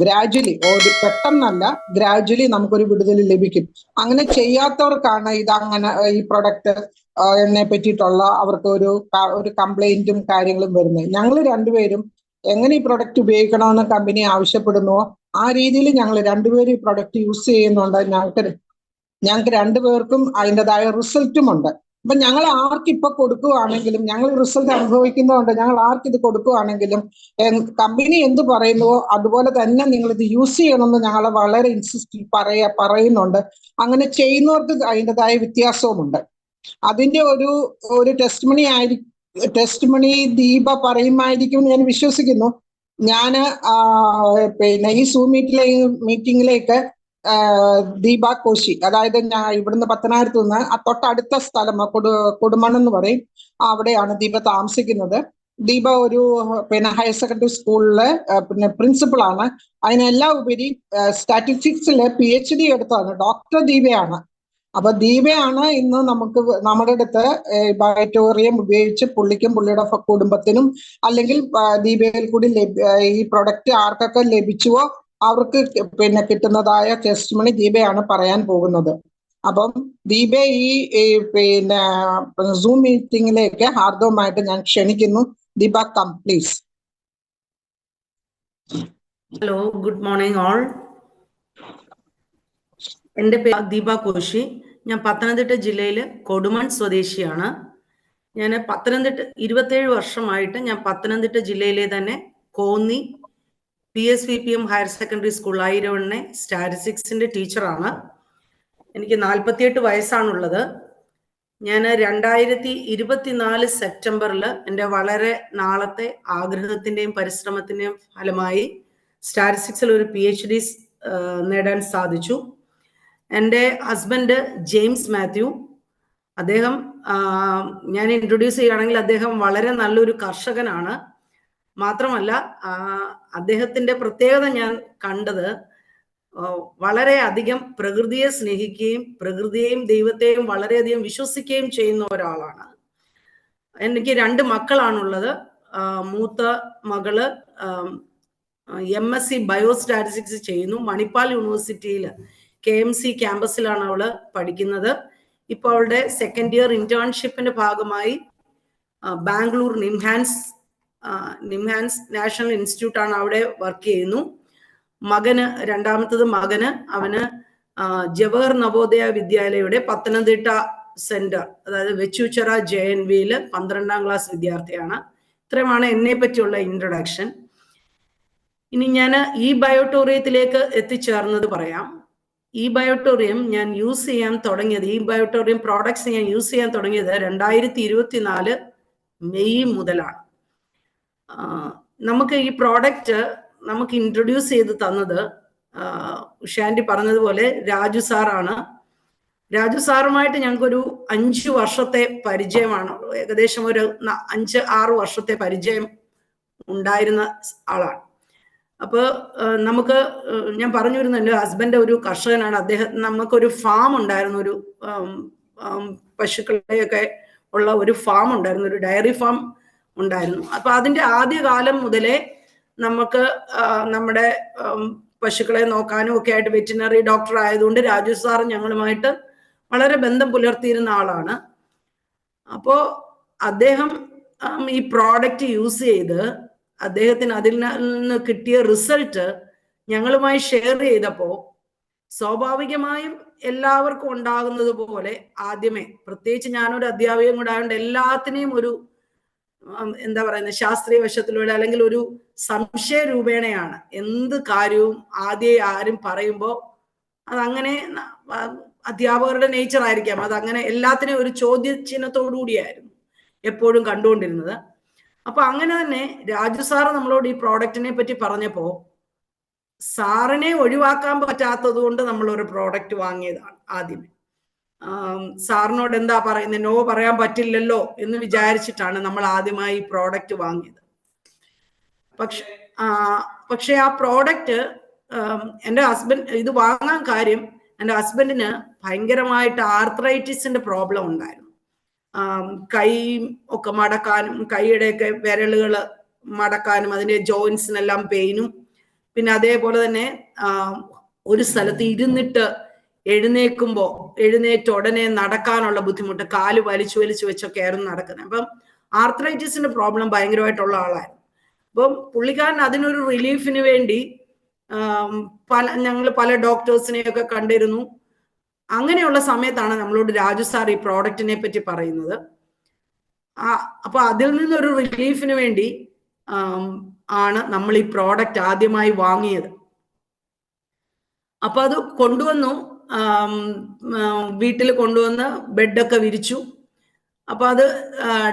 Gradually ഒരു പെട്ടെന്നല്ല, gradually നമുക്കൊരു വിടുതൽ ലഭിക്കും. അങ്ങനെ ചെയ്യാത്തവർക്കാണ് ഇതങ്ങനെ ഈ പ്രൊഡക്റ്റ് എന്നെ പറ്റിയിട്ടുള്ള അവർക്ക് ഒരു കംപ്ലൈന്റും കാര്യങ്ങളും വരുന്നത്. ഞങ്ങൾ രണ്ടുപേരും എങ്ങനെ ഈ പ്രൊഡക്റ്റ് ഉപയോഗിക്കണമെന്ന് കമ്പനി ആവശ്യപ്പെടുന്നുവോ ആ രീതിയിൽ ഞങ്ങൾ രണ്ടുപേരും ഈ പ്രൊഡക്റ്റ് യൂസ് ചെയ്യുന്നുണ്ട്. ഞങ്ങൾക്ക് രണ്ടുപേർക്കും അതിൻ്റെതായ റിസൾട്ടും ഉണ്ട്. അപ്പൊ ഞങ്ങൾ ആർക്കിപ്പൊ കൊടുക്കുകയാണെങ്കിലും, ഞങ്ങൾ റിസൾട്ട് അനുഭവിക്കുന്നതുകൊണ്ട് ഞങ്ങൾ ആർക്കിത് കൊടുക്കുകയാണെങ്കിലും കമ്പനി എന്ത് പറയുന്നുവോ അതുപോലെ തന്നെ നിങ്ങൾ ഇത് യൂസ് ചെയ്യണമെന്ന് ഞങ്ങളെ വളരെ ഇൻസിസ്റ്റ് പറയുന്നുണ്ട്. അങ്ങനെ ചെയ്യുന്നവർക്ക് അതിൻ്റെതായ വ്യത്യാസവുമുണ്ട്. അതിന്റെ ഒരു ടെസ്റ്റ് മണി ദീപ പറയുമായിരിക്കും ഞാൻ വിശ്വസിക്കുന്നു. ഞാന് പിന്നെ ഈ സൂം മീറ്റിംഗിലേക്ക് ദീപ കോശി, അതായത് ഞാൻ ഇവിടുന്ന് പത്തനാപുരത്ത് നിന്ന് തൊട്ടടുത്ത സ്ഥലം കൊടുമണ്ണ് എന്ന് പറയും, അവിടെയാണ് ദീപ താമസിക്കുന്നത്. ദീപ ഒരു ഹയർ സെക്കൻഡറി സ്കൂളിലെ പ്രിൻസിപ്പളാണ്. അതിനെല്ലാം ഉപരി സ്റ്റാറ്റിസ്റ്റിക്സിലെ PhD എടുത്താണ്. ഡോക്ടർ ദീപയാണ്. അപ്പൊ ദീപയാണ് ഇന്ന് നമ്മുടെ അടുത്ത് ബയോട്ടോറിയം ഉപയോഗിച്ച് പുള്ളിക്കും പുള്ളിയുടെ കുടുംബത്തിനും അല്ലെങ്കിൽ ദീപയിൽ കൂടി ഈ പ്രൊഡക്റ്റ് ആർക്കൊക്കെ ലഭിച്ചുവോ അവർക്ക് കിട്ടുന്നതായ ടെസ്റ്റ് മണി ദീപയാണ് പറയാൻ പോകുന്നത്. അപ്പം ദീപ ഈ സൂം മീറ്റിംഗിലേക്ക് ഹാർദവുമായിട്ട് ഞാൻ ക്ഷണിക്കുന്നു. Deepa come please. Hello, good morning all. എൻ്റെ പേര് ദീപ കോശി. ഞാൻ പത്തനംതിട്ട ജില്ലയിലെ കൊടുമൺ സ്വദേശിയാണ്. ഞാൻ 27 വർഷമായിട്ട് ഞാൻ പത്തനംതിട്ട ജില്ലയിലെ തന്നെ Konni PSVPM higher secondary school ആയിരവണ്ണെ സ്റ്റാറ്റിസ്റ്റിക്സിന്റെ ടീച്ചറാണ്. എനിക്ക് 48 വയസ്സാണുള്ളത്. ഞാൻ 2024 സെപ്റ്റംബറിൽ എൻ്റെ വളരെ നാളത്തെ ആഗ്രഹത്തിൻ്റെയും പരിശ്രമത്തിൻ്റെയും ഫലമായി സ്റ്റാറ്റിസ്റ്റിക്സിൽ ഒരു PhD നേടാൻ സാധിച്ചു. എൻ്റെ ഹസ്ബൻഡ് ജെയിംസ് മാത്യു, അദ്ദേഹം ഞാൻ ഇൻട്രൊഡ്യൂസ് ചെയ്യുകയാണെങ്കിൽ അദ്ദേഹം വളരെ നല്ലൊരു കർഷകനാണ്. മാത്രമല്ല അദ്ദേഹത്തിൻ്റെ പ്രത്യേകത ഞാൻ കണ്ടത് വളരെ അധികം പ്രകൃതിയെ സ്നേഹിക്കുകയും പ്രകൃതിയെയും ദൈവത്തെയും വളരെയധികം വിശ്വസിക്കുകയും ചെയ്യുന്ന ഒരാളാണ്. എനിക്ക് 2 മക്കളാണുള്ളത്. മൂത്ത മകള് MSc ബയോസ്റ്റാറ്റിസ്റ്റിക്സ് ചെയ്യുന്നു. മണിപ്പാൽ യൂണിവേഴ്സിറ്റിയിൽ KMC ക്യാമ്പസിലാണ് അവള് പഠിക്കുന്നത്. ഇപ്പോൾ അവളുടെ സെക്കൻഡ് ഇയർ ഇന്റേൺഷിപ്പിന്റെ ഭാഗമായി ബാംഗ്ലൂർ നിംഹാൻസ് നാഷണൽ ഇൻസ്റ്റിറ്റ്യൂട്ട് ആണ് അവിടെ വർക്ക് ചെയ്യുന്നു. രണ്ടാമത്തത് മകന് അവന് ജവഹർ നവോദയ വിദ്യാലയയുടെ പത്തനംതിട്ട സെന്റർ, അതായത് വെച്ചൂച്ചിറ JNVയിൽ 12ാം ക്ലാസ് വിദ്യാർത്ഥിയാണ്. ഇത്രയുമാണ് എന്നെ പറ്റിയുള്ള ഇൻട്രൊഡക്ഷൻ. ഇനി ഞാൻ ഈ ബയോട്ടോറിയത്തിലേക്ക് എത്തിച്ചേർന്നത് പറയാം. ഈ ബയോട്ടോറിയം ഞാൻ യൂസ് ചെയ്യാൻ തുടങ്ങിയത്, ഈ ബയോട്ടോറിയം പ്രോഡക്ട്സ് ഞാൻ യൂസ് ചെയ്യാൻ തുടങ്ങിയത് 2024 മെയ് മുതലാണ്. നമുക്ക് ഈ പ്രോഡക്റ്റ് നമുക്ക് ഇൻട്രൊഡ്യൂസ് ചെയ്ത് തന്നത് ഉഷാൻഡി പറഞ്ഞതുപോലെ രാജു സാറാണ്. രാജു സാറുമായിട്ട് ഞങ്ങൾക്കൊരു 5 വർഷത്തെ പരിചയമാണ്. ഏകദേശം ഒരു 5-6 വർഷത്തെ പരിചയം ഉണ്ടായിരുന്ന ആളാണ്. അപ്പോൾ നമുക്ക് ഞാൻ പറഞ്ഞു വരുന്നത്, എൻ്റെ ഹസ്ബൻഡ് ഒരു കർഷകനാണ്. നമുക്കൊരു ഫാം ഉണ്ടായിരുന്നു, ഒരു പശുക്കളെയൊക്കെ ഉള്ള ഒരു ഫാം ഉണ്ടായിരുന്നു, ഒരു ഡയറി ഫാം ഉണ്ടായിരുന്നു. അപ്പൊ അതിന്റെ ആദ്യകാലം മുതലേ നമുക്ക് നമ്മുടെ പശുക്കളെ നോക്കാനും ഒക്കെ ആയിട്ട് വെറ്റിനറി ഡോക്ടർ ആയതുകൊണ്ട് രാജു സാർ ഞങ്ങളുമായിട്ട് വളരെ ബന്ധം പുലർത്തിയിരുന്ന ആളാണ്. അപ്പോ അദ്ദേഹം ഈ പ്രോഡക്റ്റ് യൂസ് ചെയ്ത് അദ്ദേഹത്തിന് അതിൽ നിന്ന് കിട്ടിയ റിസൾട്ട് ഞങ്ങളുമായി ഷെയർ ചെയ്തപ്പോൾ സ്വാഭാവികമായും എല്ലാവർക്കും ഉണ്ടാകുന്നത് പോലെ ആദ്യമേ, പ്രത്യേകിച്ച് ഞാനൊരു അധ്യാപികയും കൂടെ ആയതുകൊണ്ട് എല്ലാത്തിനെയും ഒരു എന്താ പറയുന്നത് ശാസ്ത്രീയ വശത്തിലൂടെ അല്ലെങ്കിൽ ഒരു സംശയ രൂപേണയാണ് എന്ത് കാര്യവും ആദ്യം ആരും പറയുമ്പോൾ അതങ്ങനെ അധ്യാപകരുടെ നേച്ചർ ആയിരിക്കാം, അതങ്ങനെ എല്ലാത്തിനെയും ഒരു ചോദ്യചിഹ്നത്തോടു കൂടിയായിരുന്നു എപ്പോഴും കണ്ടുകൊണ്ടിരുന്നത്. അപ്പൊ അങ്ങനെ തന്നെ രാജു സാറ് നമ്മളോട് ഈ പ്രോഡക്റ്റിനെ പറ്റി പറഞ്ഞപ്പോ സാറിനെ ഒഴിവാക്കാൻ പറ്റാത്തത് കൊണ്ട് നമ്മൾ ഒരു പ്രോഡക്റ്റ് വാങ്ങിയതാണ് ആദ്യമേ. സാറിനോട് എന്താ പറയുന്നത്, നോ പറയാൻ പറ്റില്ലല്ലോ എന്ന് വിചാരിച്ചിട്ടാണ് നമ്മൾ ആദ്യമായി ഈ പ്രോഡക്റ്റ് വാങ്ങിയത്. പക്ഷെ ആ പ്രോഡക്റ്റ് എൻ്റെ ഹസ്ബൻഡ് ഇത് വാങ്ങാൻ കാര്യം, എൻ്റെ ഹസ്ബൻഡിന് ഭയങ്കരമായിട്ട് ആർത്രൈറ്റിസിന്റെ പ്രോബ്ലം ഉണ്ടായിരുന്നു. കൈ ഒക്കെ മടക്കാനും കൈയുടെയൊക്കെ വിരലുകൾ മടക്കാനും അതിന്റെ ജോയിൻസിനെല്ലാം പെയിനും പിന്നെ അതേപോലെ തന്നെ ഒരു സ്ഥലത്ത് ഇരുന്നിട്ട് എഴുന്നേറ്റ ഉടനെ നടക്കാനുള്ള ബുദ്ധിമുട്ട്, കാല് വലിച്ചു വലിച്ചു വെച്ചൊക്കെ ആയിരുന്നു നടക്കുന്നത്. അപ്പം ആർത്രൈറ്റിസിന്റെ പ്രോബ്ലം ഭയങ്കരമായിട്ടുള്ള ആളായിരുന്നു. അപ്പം പുള്ളിക്കാരൻ അതിനൊരു റിലീഫിന് വേണ്ടി ഞങ്ങൾ പല ഡോക്ടേഴ്സിനെയൊക്കെ കണ്ടിരുന്നു. അങ്ങനെയുള്ള സമയത്താണ് നമ്മളോട് രാജു സാർ ഈ പ്രോഡക്റ്റിനെ പറ്റി പറയുന്നത്. അപ്പൊ അതിൽ നിന്നൊരു റിലീഫിന് വേണ്ടി ആണ് നമ്മൾ ഈ പ്രോഡക്റ്റ് ആദ്യമായി വാങ്ങിയത്. അപ്പൊ അത് കൊണ്ടുവന്നു, വീട്ടിൽ കൊണ്ടുവന്ന് ബെഡൊക്കെ വിരിച്ചു. അപ്പൊ അത്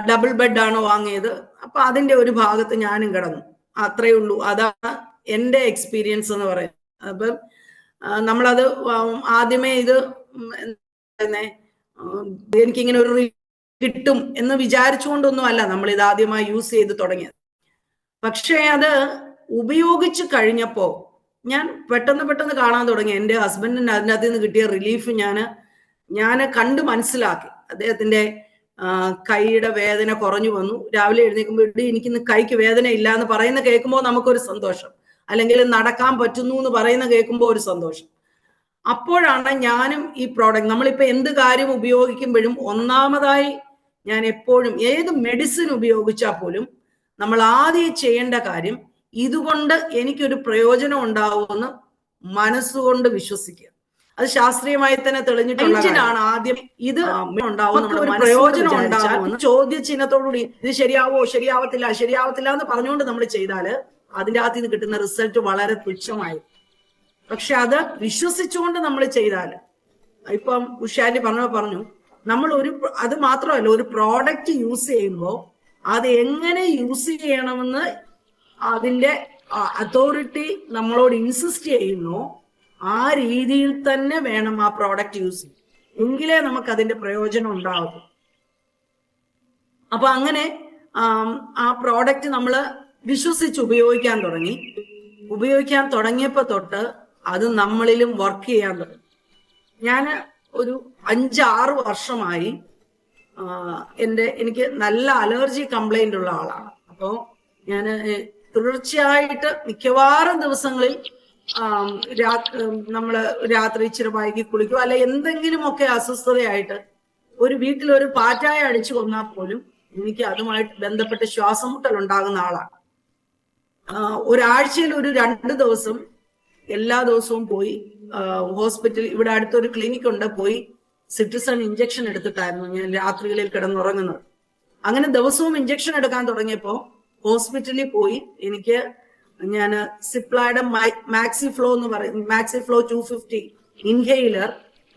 ഡബിൾ ബെഡാണ് വാങ്ങിയത്. അപ്പൊ അതിന്റെ ഒരു ഭാഗത്ത് ഞാനും കിടന്നു, അത്രയേ ഉള്ളൂ. അതാണ് എൻ്റെ എക്സ്പീരിയൻസ് എന്ന് പറയുന്നത്. അപ്പം നമ്മളത് ആദ്യമേ ഇത് എനിക്കിങ്ങനെ ഒരു കിട്ടും എന്ന് വിചാരിച്ചുകൊണ്ടൊന്നും അല്ല നമ്മൾ ഇത് ആദ്യമായി യൂസ് ചെയ്ത് തുടങ്ങിയത്. പക്ഷേ അത് ഉപയോഗിച്ച് കഴിഞ്ഞപ്പോ ഞാൻ പെട്ടെന്ന് കാണാൻ തുടങ്ങി. എൻ്റെ ഹസ്ബൻഡിന് അതിനകത്ത് നിന്ന് കിട്ടിയ റിലീഫ് ഞാൻ കണ്ട് മനസ്സിലാക്കി. അദ്ദേഹത്തിന്റെ കൈയുടെ വേദന കുറഞ്ഞു വന്നു. രാവിലെ എഴുന്നേൽക്കുമ്പോൾ എനിക്കിന്ന് കൈക്ക് വേദന ഇല്ല എന്ന് പറയുന്ന കേൾക്കുമ്പോൾ നമുക്കൊരു സന്തോഷം, അല്ലെങ്കിൽ നടക്കാൻ പറ്റുന്നു എന്ന് പറയുന്ന കേൾക്കുമ്പോൾ ഒരു സന്തോഷം. അപ്പോഴാണ് ഞാനും ഈ പ്രോഡക്റ്റ്, നമ്മളിപ്പോ എന്ത് കാര്യം ഉപയോഗിക്കുമ്പോഴും ഒന്നാമതായി ഞാൻ എപ്പോഴും ഏത് മെഡിസിൻ ഉപയോഗിച്ചാൽ പോലും നമ്മൾ ആദ്യം ചെയ്യേണ്ട കാര്യം ഇതുകൊണ്ട് എനിക്കൊരു പ്രയോജനം ഉണ്ടാവുമെന്ന് മനസ്സുകൊണ്ട് വിശ്വസിക്കുക. അത് ശാസ്ത്രീയമായി തന്നെ തെളിഞ്ഞിട്ടുള്ളതാണ്. ആദ്യം ഇത് ഉണ്ടാവും, പ്രയോജനം ഉണ്ടാവുമെന്ന് ചോദ്യചിഹ്നത്തോടുകൂടി ഇത് ശരിയാവത്തില്ല എന്ന് പറഞ്ഞുകൊണ്ട് നമ്മൾ ചെയ്താല് അതിൻ്റെ അകത്ത് നിന്ന് കിട്ടുന്ന റിസൾട്ട് വളരെ തുച്ഛമായി. പക്ഷെ അത് വിശ്വസിച്ചുകൊണ്ട് നമ്മൾ ചെയ്താല്, ഇപ്പം ഉഷാലി പറഞ്ഞു നമ്മൾ അത് മാത്രമല്ല, ഒരു പ്രോഡക്റ്റ് യൂസ് ചെയ്യുമ്പോൾ അത് എങ്ങനെ യൂസ് ചെയ്യണമെന്ന് അതിന്റെ അതോറിറ്റി നമ്മളോട് ഇൻസിസ്റ്റ് ചെയ്യുന്നു, ആ രീതിയിൽ തന്നെ വേണം ആ പ്രോഡക്റ്റ് യൂസ് ചെയ്യാൻ, എങ്കിലേ നമുക്ക് അതിന്റെ പ്രയോജനം ഉണ്ടാവും. അപ്പൊ അങ്ങനെ ആ പ്രോഡക്റ്റ് നമ്മൾ വിശ്വസിച്ച് ഉപയോഗിക്കാൻ തുടങ്ങിയപ്പോ തൊട്ട് അത് നമ്മളിലും വർക്ക് ചെയ്യാൻ തുടങ്ങി. ഞാൻ ഒരു 5-6 വർഷമായി എനിക്ക് നല്ല അലർജി കംപ്ലൈന്റ് ഉള്ള ആളാണ്. അപ്പോ ഞാൻ തുടർച്ചയായിട്ട് മിക്കവാറും ദിവസങ്ങളിൽ നമ്മള് രാത്രി ഇച്ചിരി വൈകി കുളിക്കും, അല്ലെ എന്തെങ്കിലുമൊക്കെ അസ്വസ്ഥതയായിട്ട് ഒരു വീട്ടിലൊരു പാറ്റായ അടിച്ചു കൊന്നാൽ പോലും എനിക്ക് അതുമായിട്ട് ബന്ധപ്പെട്ട് ശ്വാസം മുട്ടൽ ഉണ്ടാകുന്ന ആളാണ്. ഒരാഴ്ചയിൽ ഒരു 2 ദിവസം എല്ലാ ദിവസവും പോയി ഹോസ്പിറ്റൽ, ഇവിടെ അടുത്തൊരു ക്ലിനിക് ഉണ്ട്, പോയി സിട്രിസൺ ഇഞ്ചക്ഷൻ എടുത്തിട്ടായിരുന്നു ഞാൻ രാത്രികളിൽ കിടന്നുറങ്ങുന്നത്. അങ്ങനെ ദിവസവും ഇഞ്ചക്ഷൻ എടുക്കാൻ തുടങ്ങിയപ്പോ ഹോസ്പിറ്റലിൽ പോയി ഞാൻ സിപ്ലയുടെ മാക്സിഫ്ലോ 250 ഇൻഹെയിലർ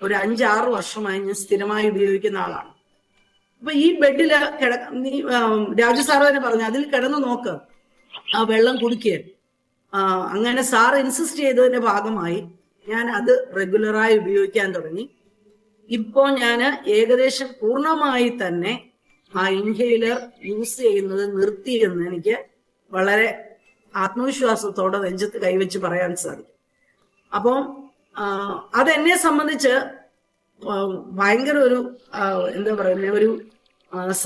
ഒരു 5-6 വർഷമായി ഞാൻ സ്ഥിരമായി ഉപയോഗിക്കുന്ന ആളാണ്. അപ്പൊ ഈ ബെഡില് രാജു സാർ തന്നെ പറഞ്ഞു, അതിൽ കിടന്നു നോക്ക്, ആ വെള്ളം കുടിക്കുക. അങ്ങനെ സാർ ഇൻസിസ്റ്റ് ചെയ്തതിന്റെ ഭാഗമായി ഞാൻ അത് റെഗുലറായി ഉപയോഗിക്കാൻ തുടങ്ങി. ഇപ്പോ ഞാൻ ഏകദേശം പൂർണ്ണമായി തന്നെ ആ ഇൻഹെയിലർ യൂസ് ചെയ്യുന്നത് നിർത്തിയെന്ന് എനിക്ക് വളരെ ആത്മവിശ്വാസത്തോടെ നെഞ്ചത്ത് കൈവച്ച് പറയാൻ സാധിക്കും. അപ്പം അതെന്നെ സംബന്ധിച്ച് ഭയങ്കര ഒരു ഒരു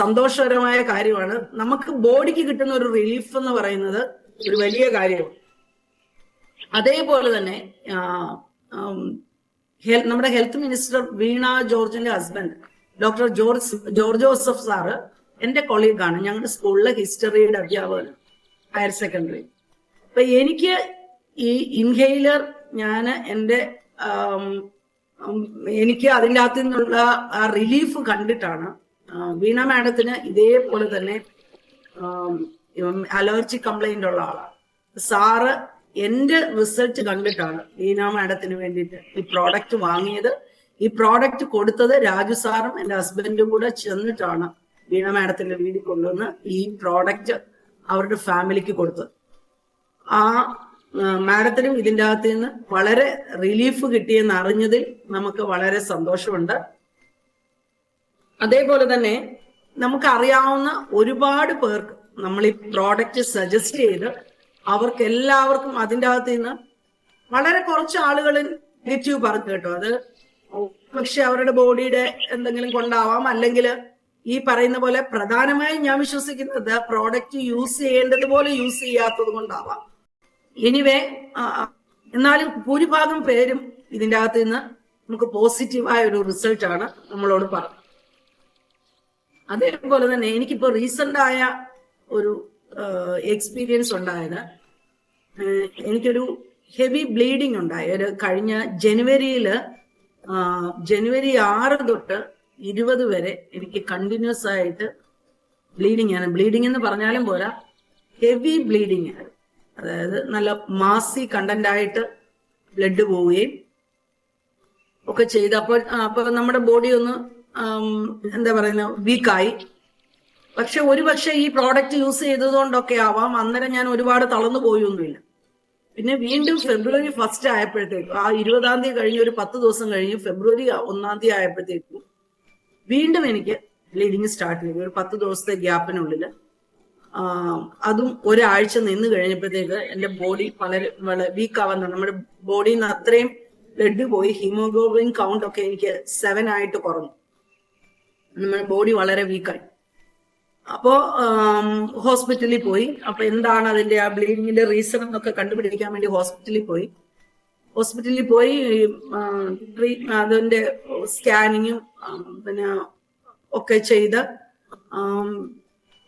സന്തോഷകരമായ കാര്യമാണ്. നമുക്ക് ബോഡിക്ക് കിട്ടുന്ന ഒരു റിലീഫ് എന്ന് പറയുന്നത് ഒരു വലിയ കാര്യമാണ്. അതേപോലെ തന്നെ നമ്മുടെ ഹെൽത്ത് മിനിസ്റ്റർ വീണ ജോർജിന്റെ husband doctor George Joseph sir എന്റെ കൊളീഗാണ്. ഞങ്ങളുടെ സ്കൂളിലെ ഹിസ്റ്ററിയുടെ അധ്യാപകൻ, ഹയർ സെക്കൻഡറി. അപ്പൊ എനിക്ക് ഈ ഇൻഹെയിലർ എനിക്ക് അതിൻ്റെ അകത്തു നിന്നുള്ള ആ റിലീഫ് കണ്ടിട്ടാണ് വീണ മാഡത്തിന് ഇതേപോലെ തന്നെ അലർജി കംപ്ലൈന്റ് ഉള്ള ആളാണ്. സാറ് എന്റെ റിസൾട്ട് കണ്ടിട്ടാണ് വീണ മാഡത്തിന് വേണ്ടിയിട്ട് ഈ പ്രോഡക്റ്റ് വാങ്ങിയത്. ഈ പ്രോഡക്റ്റ് കൊടുത്തത് രാജു സാറും എന്റെ ഹസ്ബൻഡും കൂടെ ചെന്നിട്ടാണ് വീണ മാഡത്തിന്റെ വീട്ടിൽ കൊണ്ടുവന്ന് ഈ പ്രോഡക്റ്റ് അവരുടെ ഫാമിലിക്ക് കൊടുത്തത്. ആ മാഡത്തിനും ഇതിൻ്റെ അകത്ത് നിന്ന് വളരെ റിലീഫ് കിട്ടിയെന്ന് അറിഞ്ഞതിൽ നമുക്ക് വളരെ സന്തോഷമുണ്ട്. അതേപോലെ തന്നെ നമുക്കറിയാവുന്ന ഒരുപാട് പേർക്ക് നമ്മൾ ഈ പ്രോഡക്റ്റ് സജസ്റ്റ് ചെയ്ത് അവർക്ക് എല്ലാവർക്കും അതിൻ്റെ അകത്ത് നിന്ന് വളരെ കുറച്ച് ആളുകൾ നെഗറ്റീവ് പറഞ്ഞു കേട്ടോ. അത് പക്ഷെ അവരുടെ ബോഡിയുടെ എന്തെങ്കിലും കൊണ്ടാവാം, അല്ലെങ്കിൽ ഈ പറയുന്ന പോലെ പ്രധാനമായും ഞാൻ വിശ്വസിക്കുന്നത് പ്രോഡക്റ്റ് യൂസ് ചെയ്യേണ്ടതുപോലെ യൂസ് ചെയ്യാത്തത് കൊണ്ടാവാം. എനിവേ, എന്നാലും ഭൂരിഭാഗം പേരും ഇതിൻ്റെ അകത്ത് നിന്ന് നമുക്ക് പോസിറ്റീവായ ഒരു റിസൾട്ടാണ് നമ്മളോട് പറഞ്ഞത്. അതേപോലെ തന്നെ എനിക്കിപ്പോ റീസെന്റ് ആയ ഒരു എക്സ്പീരിയൻസ് ഉണ്ടായത്, എനിക്കൊരു ഹെവി ബ്ലീഡിങ് ഉണ്ടായി. ഒരു കഴിഞ്ഞ ജനുവരി 6 തൊട്ട് 20 വരെ എനിക്ക് കണ്ടിന്യൂസ് ആയിട്ട് ബ്ലീഡിങ് ആണ്. ബ്ലീഡിങ് എന്ന് പറഞ്ഞാലും പോരാ, ഹെവി ബ്ലീഡിങ് ആണ്. അതായത് നല്ല മാസി കണ്ടന്റ് ആയിട്ട് ബ്ലഡ് പോവുകയും ഒക്കെ ചെയ്ത് അപ്പൊ നമ്മുടെ ബോഡി ഒന്ന് എന്താ പറയുന്ന വീക്കായി. പക്ഷെ ഈ പ്രോഡക്റ്റ് യൂസ് ചെയ്തതുകൊണ്ടൊക്കെ ആവാം അന്നേരം ഞാൻ ഒരുപാട് തളർന്നു പോയൊന്നുമില്ല. പിന്നെ വീണ്ടും ഫെബ്രുവരി 1 ആയപ്പോഴത്തേക്കും, ആ 20-ാം തീയതി കഴിഞ്ഞ് ഒരു 10 ദിവസം കഴിഞ്ഞ് ഫെബ്രുവരി 1-ാം തീയതി ആയപ്പോഴത്തേക്കും വീണ്ടും എനിക്ക് ബ്ലീഡിങ് സ്റ്റാർട്ട് ചെയ്തു. ഒരു 10 ദിവസത്തെ ഗ്യാപ്പിനുള്ളിൽ, അതും ഒരാഴ്ച നിന്ന് കഴിഞ്ഞപ്പോഴത്തേക്ക് എന്റെ ബോഡി വളരെ വീക്കാവാൻ തുടങ്ങി. നമ്മുടെ ബോഡിയിൽ നിന്ന് അത്രയും ബ്ലഡ് പോയി. ഹീമോഗ്ലോബിൻ കൗണ്ട് ഒക്കെ എനിക്ക് 7 ആയിട്ട് കുറഞ്ഞു. നമ്മുടെ ബോഡി വളരെ വീക്കായി. അപ്പോ ഹോസ്പിറ്റലിൽ പോയി. അപ്പൊ എന്താണ് അതിന്റെ ആ ബ്ലീഡിങ്ങിന്റെ റീസൺ എന്നൊക്കെ കണ്ടുപിടിക്കാൻ വേണ്ടി ഹോസ്പിറ്റലിൽ പോയി അതിന്റെ സ്കാനിങ്ങും പിന്നെ ഒക്കെ ചെയ്ത്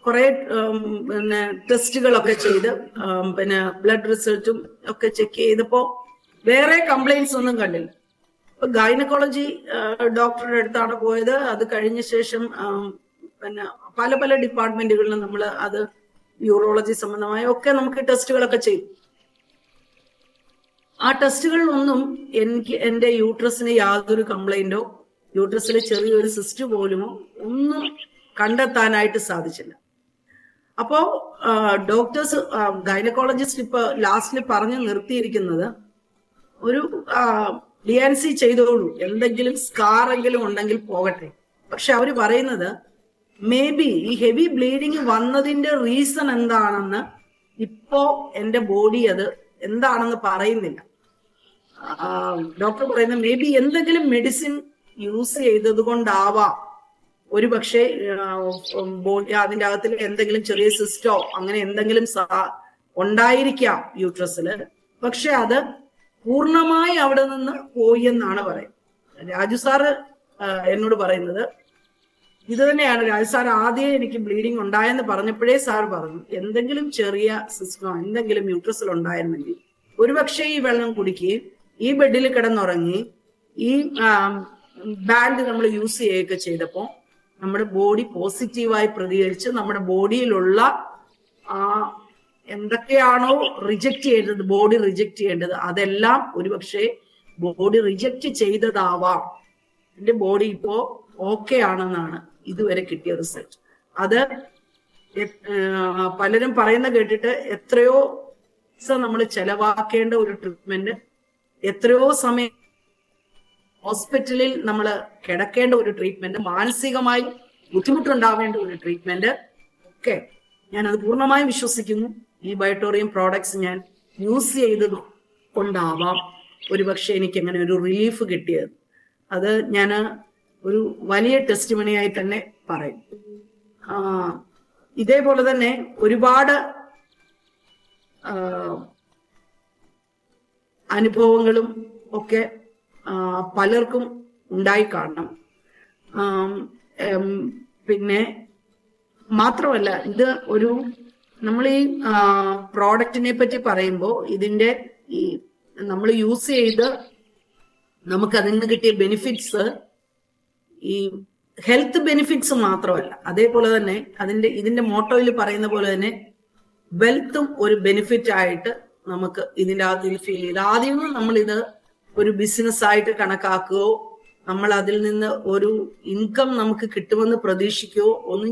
കുറെ പിന്നെ ടെസ്റ്റുകളൊക്കെ ചെയ്ത് പിന്നെ ബ്ലഡ് റിസൾട്ടും ഒക്കെ ചെക്ക് ചെയ്തപ്പോ വേറെ കംപ്ലൈന്റ്സ് ഒന്നും കണ്ടില്ല. ഗൈനക്കോളജി ഡോക്ടറുടെ അടുത്താണ് പോയത്. അത് കഴിഞ്ഞ ശേഷം പിന്നെ പല ഡിപ്പാർട്ട്മെന്റുകളിലും നമ്മൾ അത് യൂറോളജി സംബന്ധമായ ഒക്കെ നമുക്ക് ടെസ്റ്റുകളൊക്കെ ചെയ്തു. ആ ടെസ്റ്റുകളിലൊന്നും എന്റെ യൂട്രസിന് യാതൊരു കംപ്ലൈന്റോ യൂട്രസിലെ ചെറിയൊരു സിസ്റ്റ് പോലുമോ ഒന്നും കണ്ടെത്താനായിട്ട് സാധിച്ചില്ല. അപ്പോ ഡോക്ടേഴ്സ്, ഗൈനക്കോളജിസ്റ്റ് ഇപ്പൊ ലാസ്റ്റിൽ പറഞ്ഞു നിർത്തിയിരിക്കുന്നത്, ഒരു DNC ചെയ്തോളൂ, എന്തെങ്കിലും സ്കാറെങ്കിലും ഉണ്ടെങ്കിൽ പോകട്ടെ. പക്ഷെ അവര് പറയുന്നത് മേ ബി ഈ ഹെവി ബ്ലീഡിങ് വന്നതിന്റെ റീസൺ എന്താണെന്ന് ഇപ്പോ എന്റെ ബോഡി അത് എന്താണെന്ന് പറയുന്നില്ല. ഡോക്ടർ പറയുന്നത് മേ ബി എന്തെങ്കിലും മെഡിസിൻ യൂസ് ചെയ്തത് കൊണ്ടാവാം, ഒരു പക്ഷേ ബോഡി അതിന്റെ അകത്തിൽ എന്തെങ്കിലും ചെറിയ സിസ്റ്റോ അങ്ങനെ എന്തെങ്കിലും ഉണ്ടായിരിക്കാം യൂട്രസില്. പക്ഷെ അത് പൂർണ്ണമായി അവിടെ നിന്ന് പോയി എന്നാണ് പറയുന്നത്. രാജു സാറ് എന്നോട് പറയുന്നത് ഇത് തന്നെയാണ്. രാജു സാർ ആദ്യം എനിക്ക് ബ്ലീഡിങ് ഉണ്ടായെന്ന് പറഞ്ഞപ്പോഴേ സാർ പറഞ്ഞു, എന്തെങ്കിലും ചെറിയ സിസ്റ്റമോ എന്തെങ്കിലും യൂട്രസിൽ ഉണ്ടായിരുന്നെങ്കിൽ ഒരുപക്ഷെ ഈ വെള്ളം കുടിക്കുകയും ഈ ബെഡിൽ കിടന്നുറങ്ങി ഈ ബാൻഡ് നമ്മൾ യൂസ് ചെയ്യുകയൊക്കെ ചെയ്തപ്പോൾ നമ്മുടെ ബോഡി പോസിറ്റീവായി പ്രതികരിച്ച് നമ്മുടെ ബോഡിയിലുള്ള എന്തൊക്കെയാണോ ബോഡി റിജക്റ്റ് ചെയ്യേണ്ടത് അതെല്ലാം ഒരുപക്ഷെ ബോഡി റിജക്റ്റ് ചെയ്തതാവാം. എന്റെ ബോഡി ഇപ്പോ ഓക്കെ ആണെന്നാണ് ഇതുവരെ കിട്ടിയ റിസൾട്ട്. അത് പലരും പറയുന്ന കേട്ടിട്ട് എത്രയോ നമ്മൾ ചെലവാക്കേണ്ട ഒരു ട്രീറ്റ്മെന്റ്, എത്രയോ സമയം ഹോസ്പിറ്റലിൽ നമ്മൾ കിടക്കേണ്ട ഒരു ട്രീറ്റ്മെന്റ്, മാനസികമായി ബുദ്ധിമുട്ടുണ്ടാവേണ്ട ഒരു ട്രീറ്റ്മെന്റ് ഒക്കെ ഞാനത് പൂർണ്ണമായും വിശ്വസിക്കുന്നു. ഈ ബയോട്ടോറിയം പ്രോഡക്ട്സ് ഞാൻ യൂസ് ചെയ്തത് കൊണ്ടാവാം ഒരുപക്ഷെ എനിക്ക് അങ്ങനെ ഒരു റിലീഫ് കിട്ടിയത്. അത് ഞാൻ ഒരു വലിയ ടെസ്റ്റിമണിയായി തന്നെ പറയും. ഇതേപോലെ തന്നെ ഒരുപാട് അനുഭവങ്ങളും ഒക്കെ പലർക്കും ഉണ്ടായി കാണണം. പിന്നെ മാത്രമല്ല, ഇത് ഒരു നമ്മൾ ഈ പ്രോഡക്റ്റിനെ പറ്റി പറയുമ്പോൾ ഇതിന്റെ ഈ നമ്മൾ യൂസ് ചെയ്ത് നമുക്ക് അതിൽ നിന്ന് കിട്ടിയ ബെനിഫിറ്റ്സ് ഈ ഹെൽത്ത് ബെനിഫിറ്റ്സ് മാത്രമല്ല, അതേപോലെ തന്നെ ഇതിന്റെ മോട്ടോയിൽ പറയുന്ന പോലെ തന്നെ വെൽത്തും ഒരു ബെനിഫിറ്റ് ആയിട്ട് നമുക്ക് ഇതിന്റെ അകത്തിൽ ഫീൽ ചെയ്ത്. ആദ്യമൊന്നും നമ്മളിത് ഒരു ബിസിനസ് ആയിട്ട് കണക്കാക്കുകയോ നമ്മൾ അതിൽ നിന്ന് ഒരു ഇൻകം നമുക്ക് കിട്ടുമെന്ന് പ്രതീക്ഷിക്കുകയോ ഒന്നും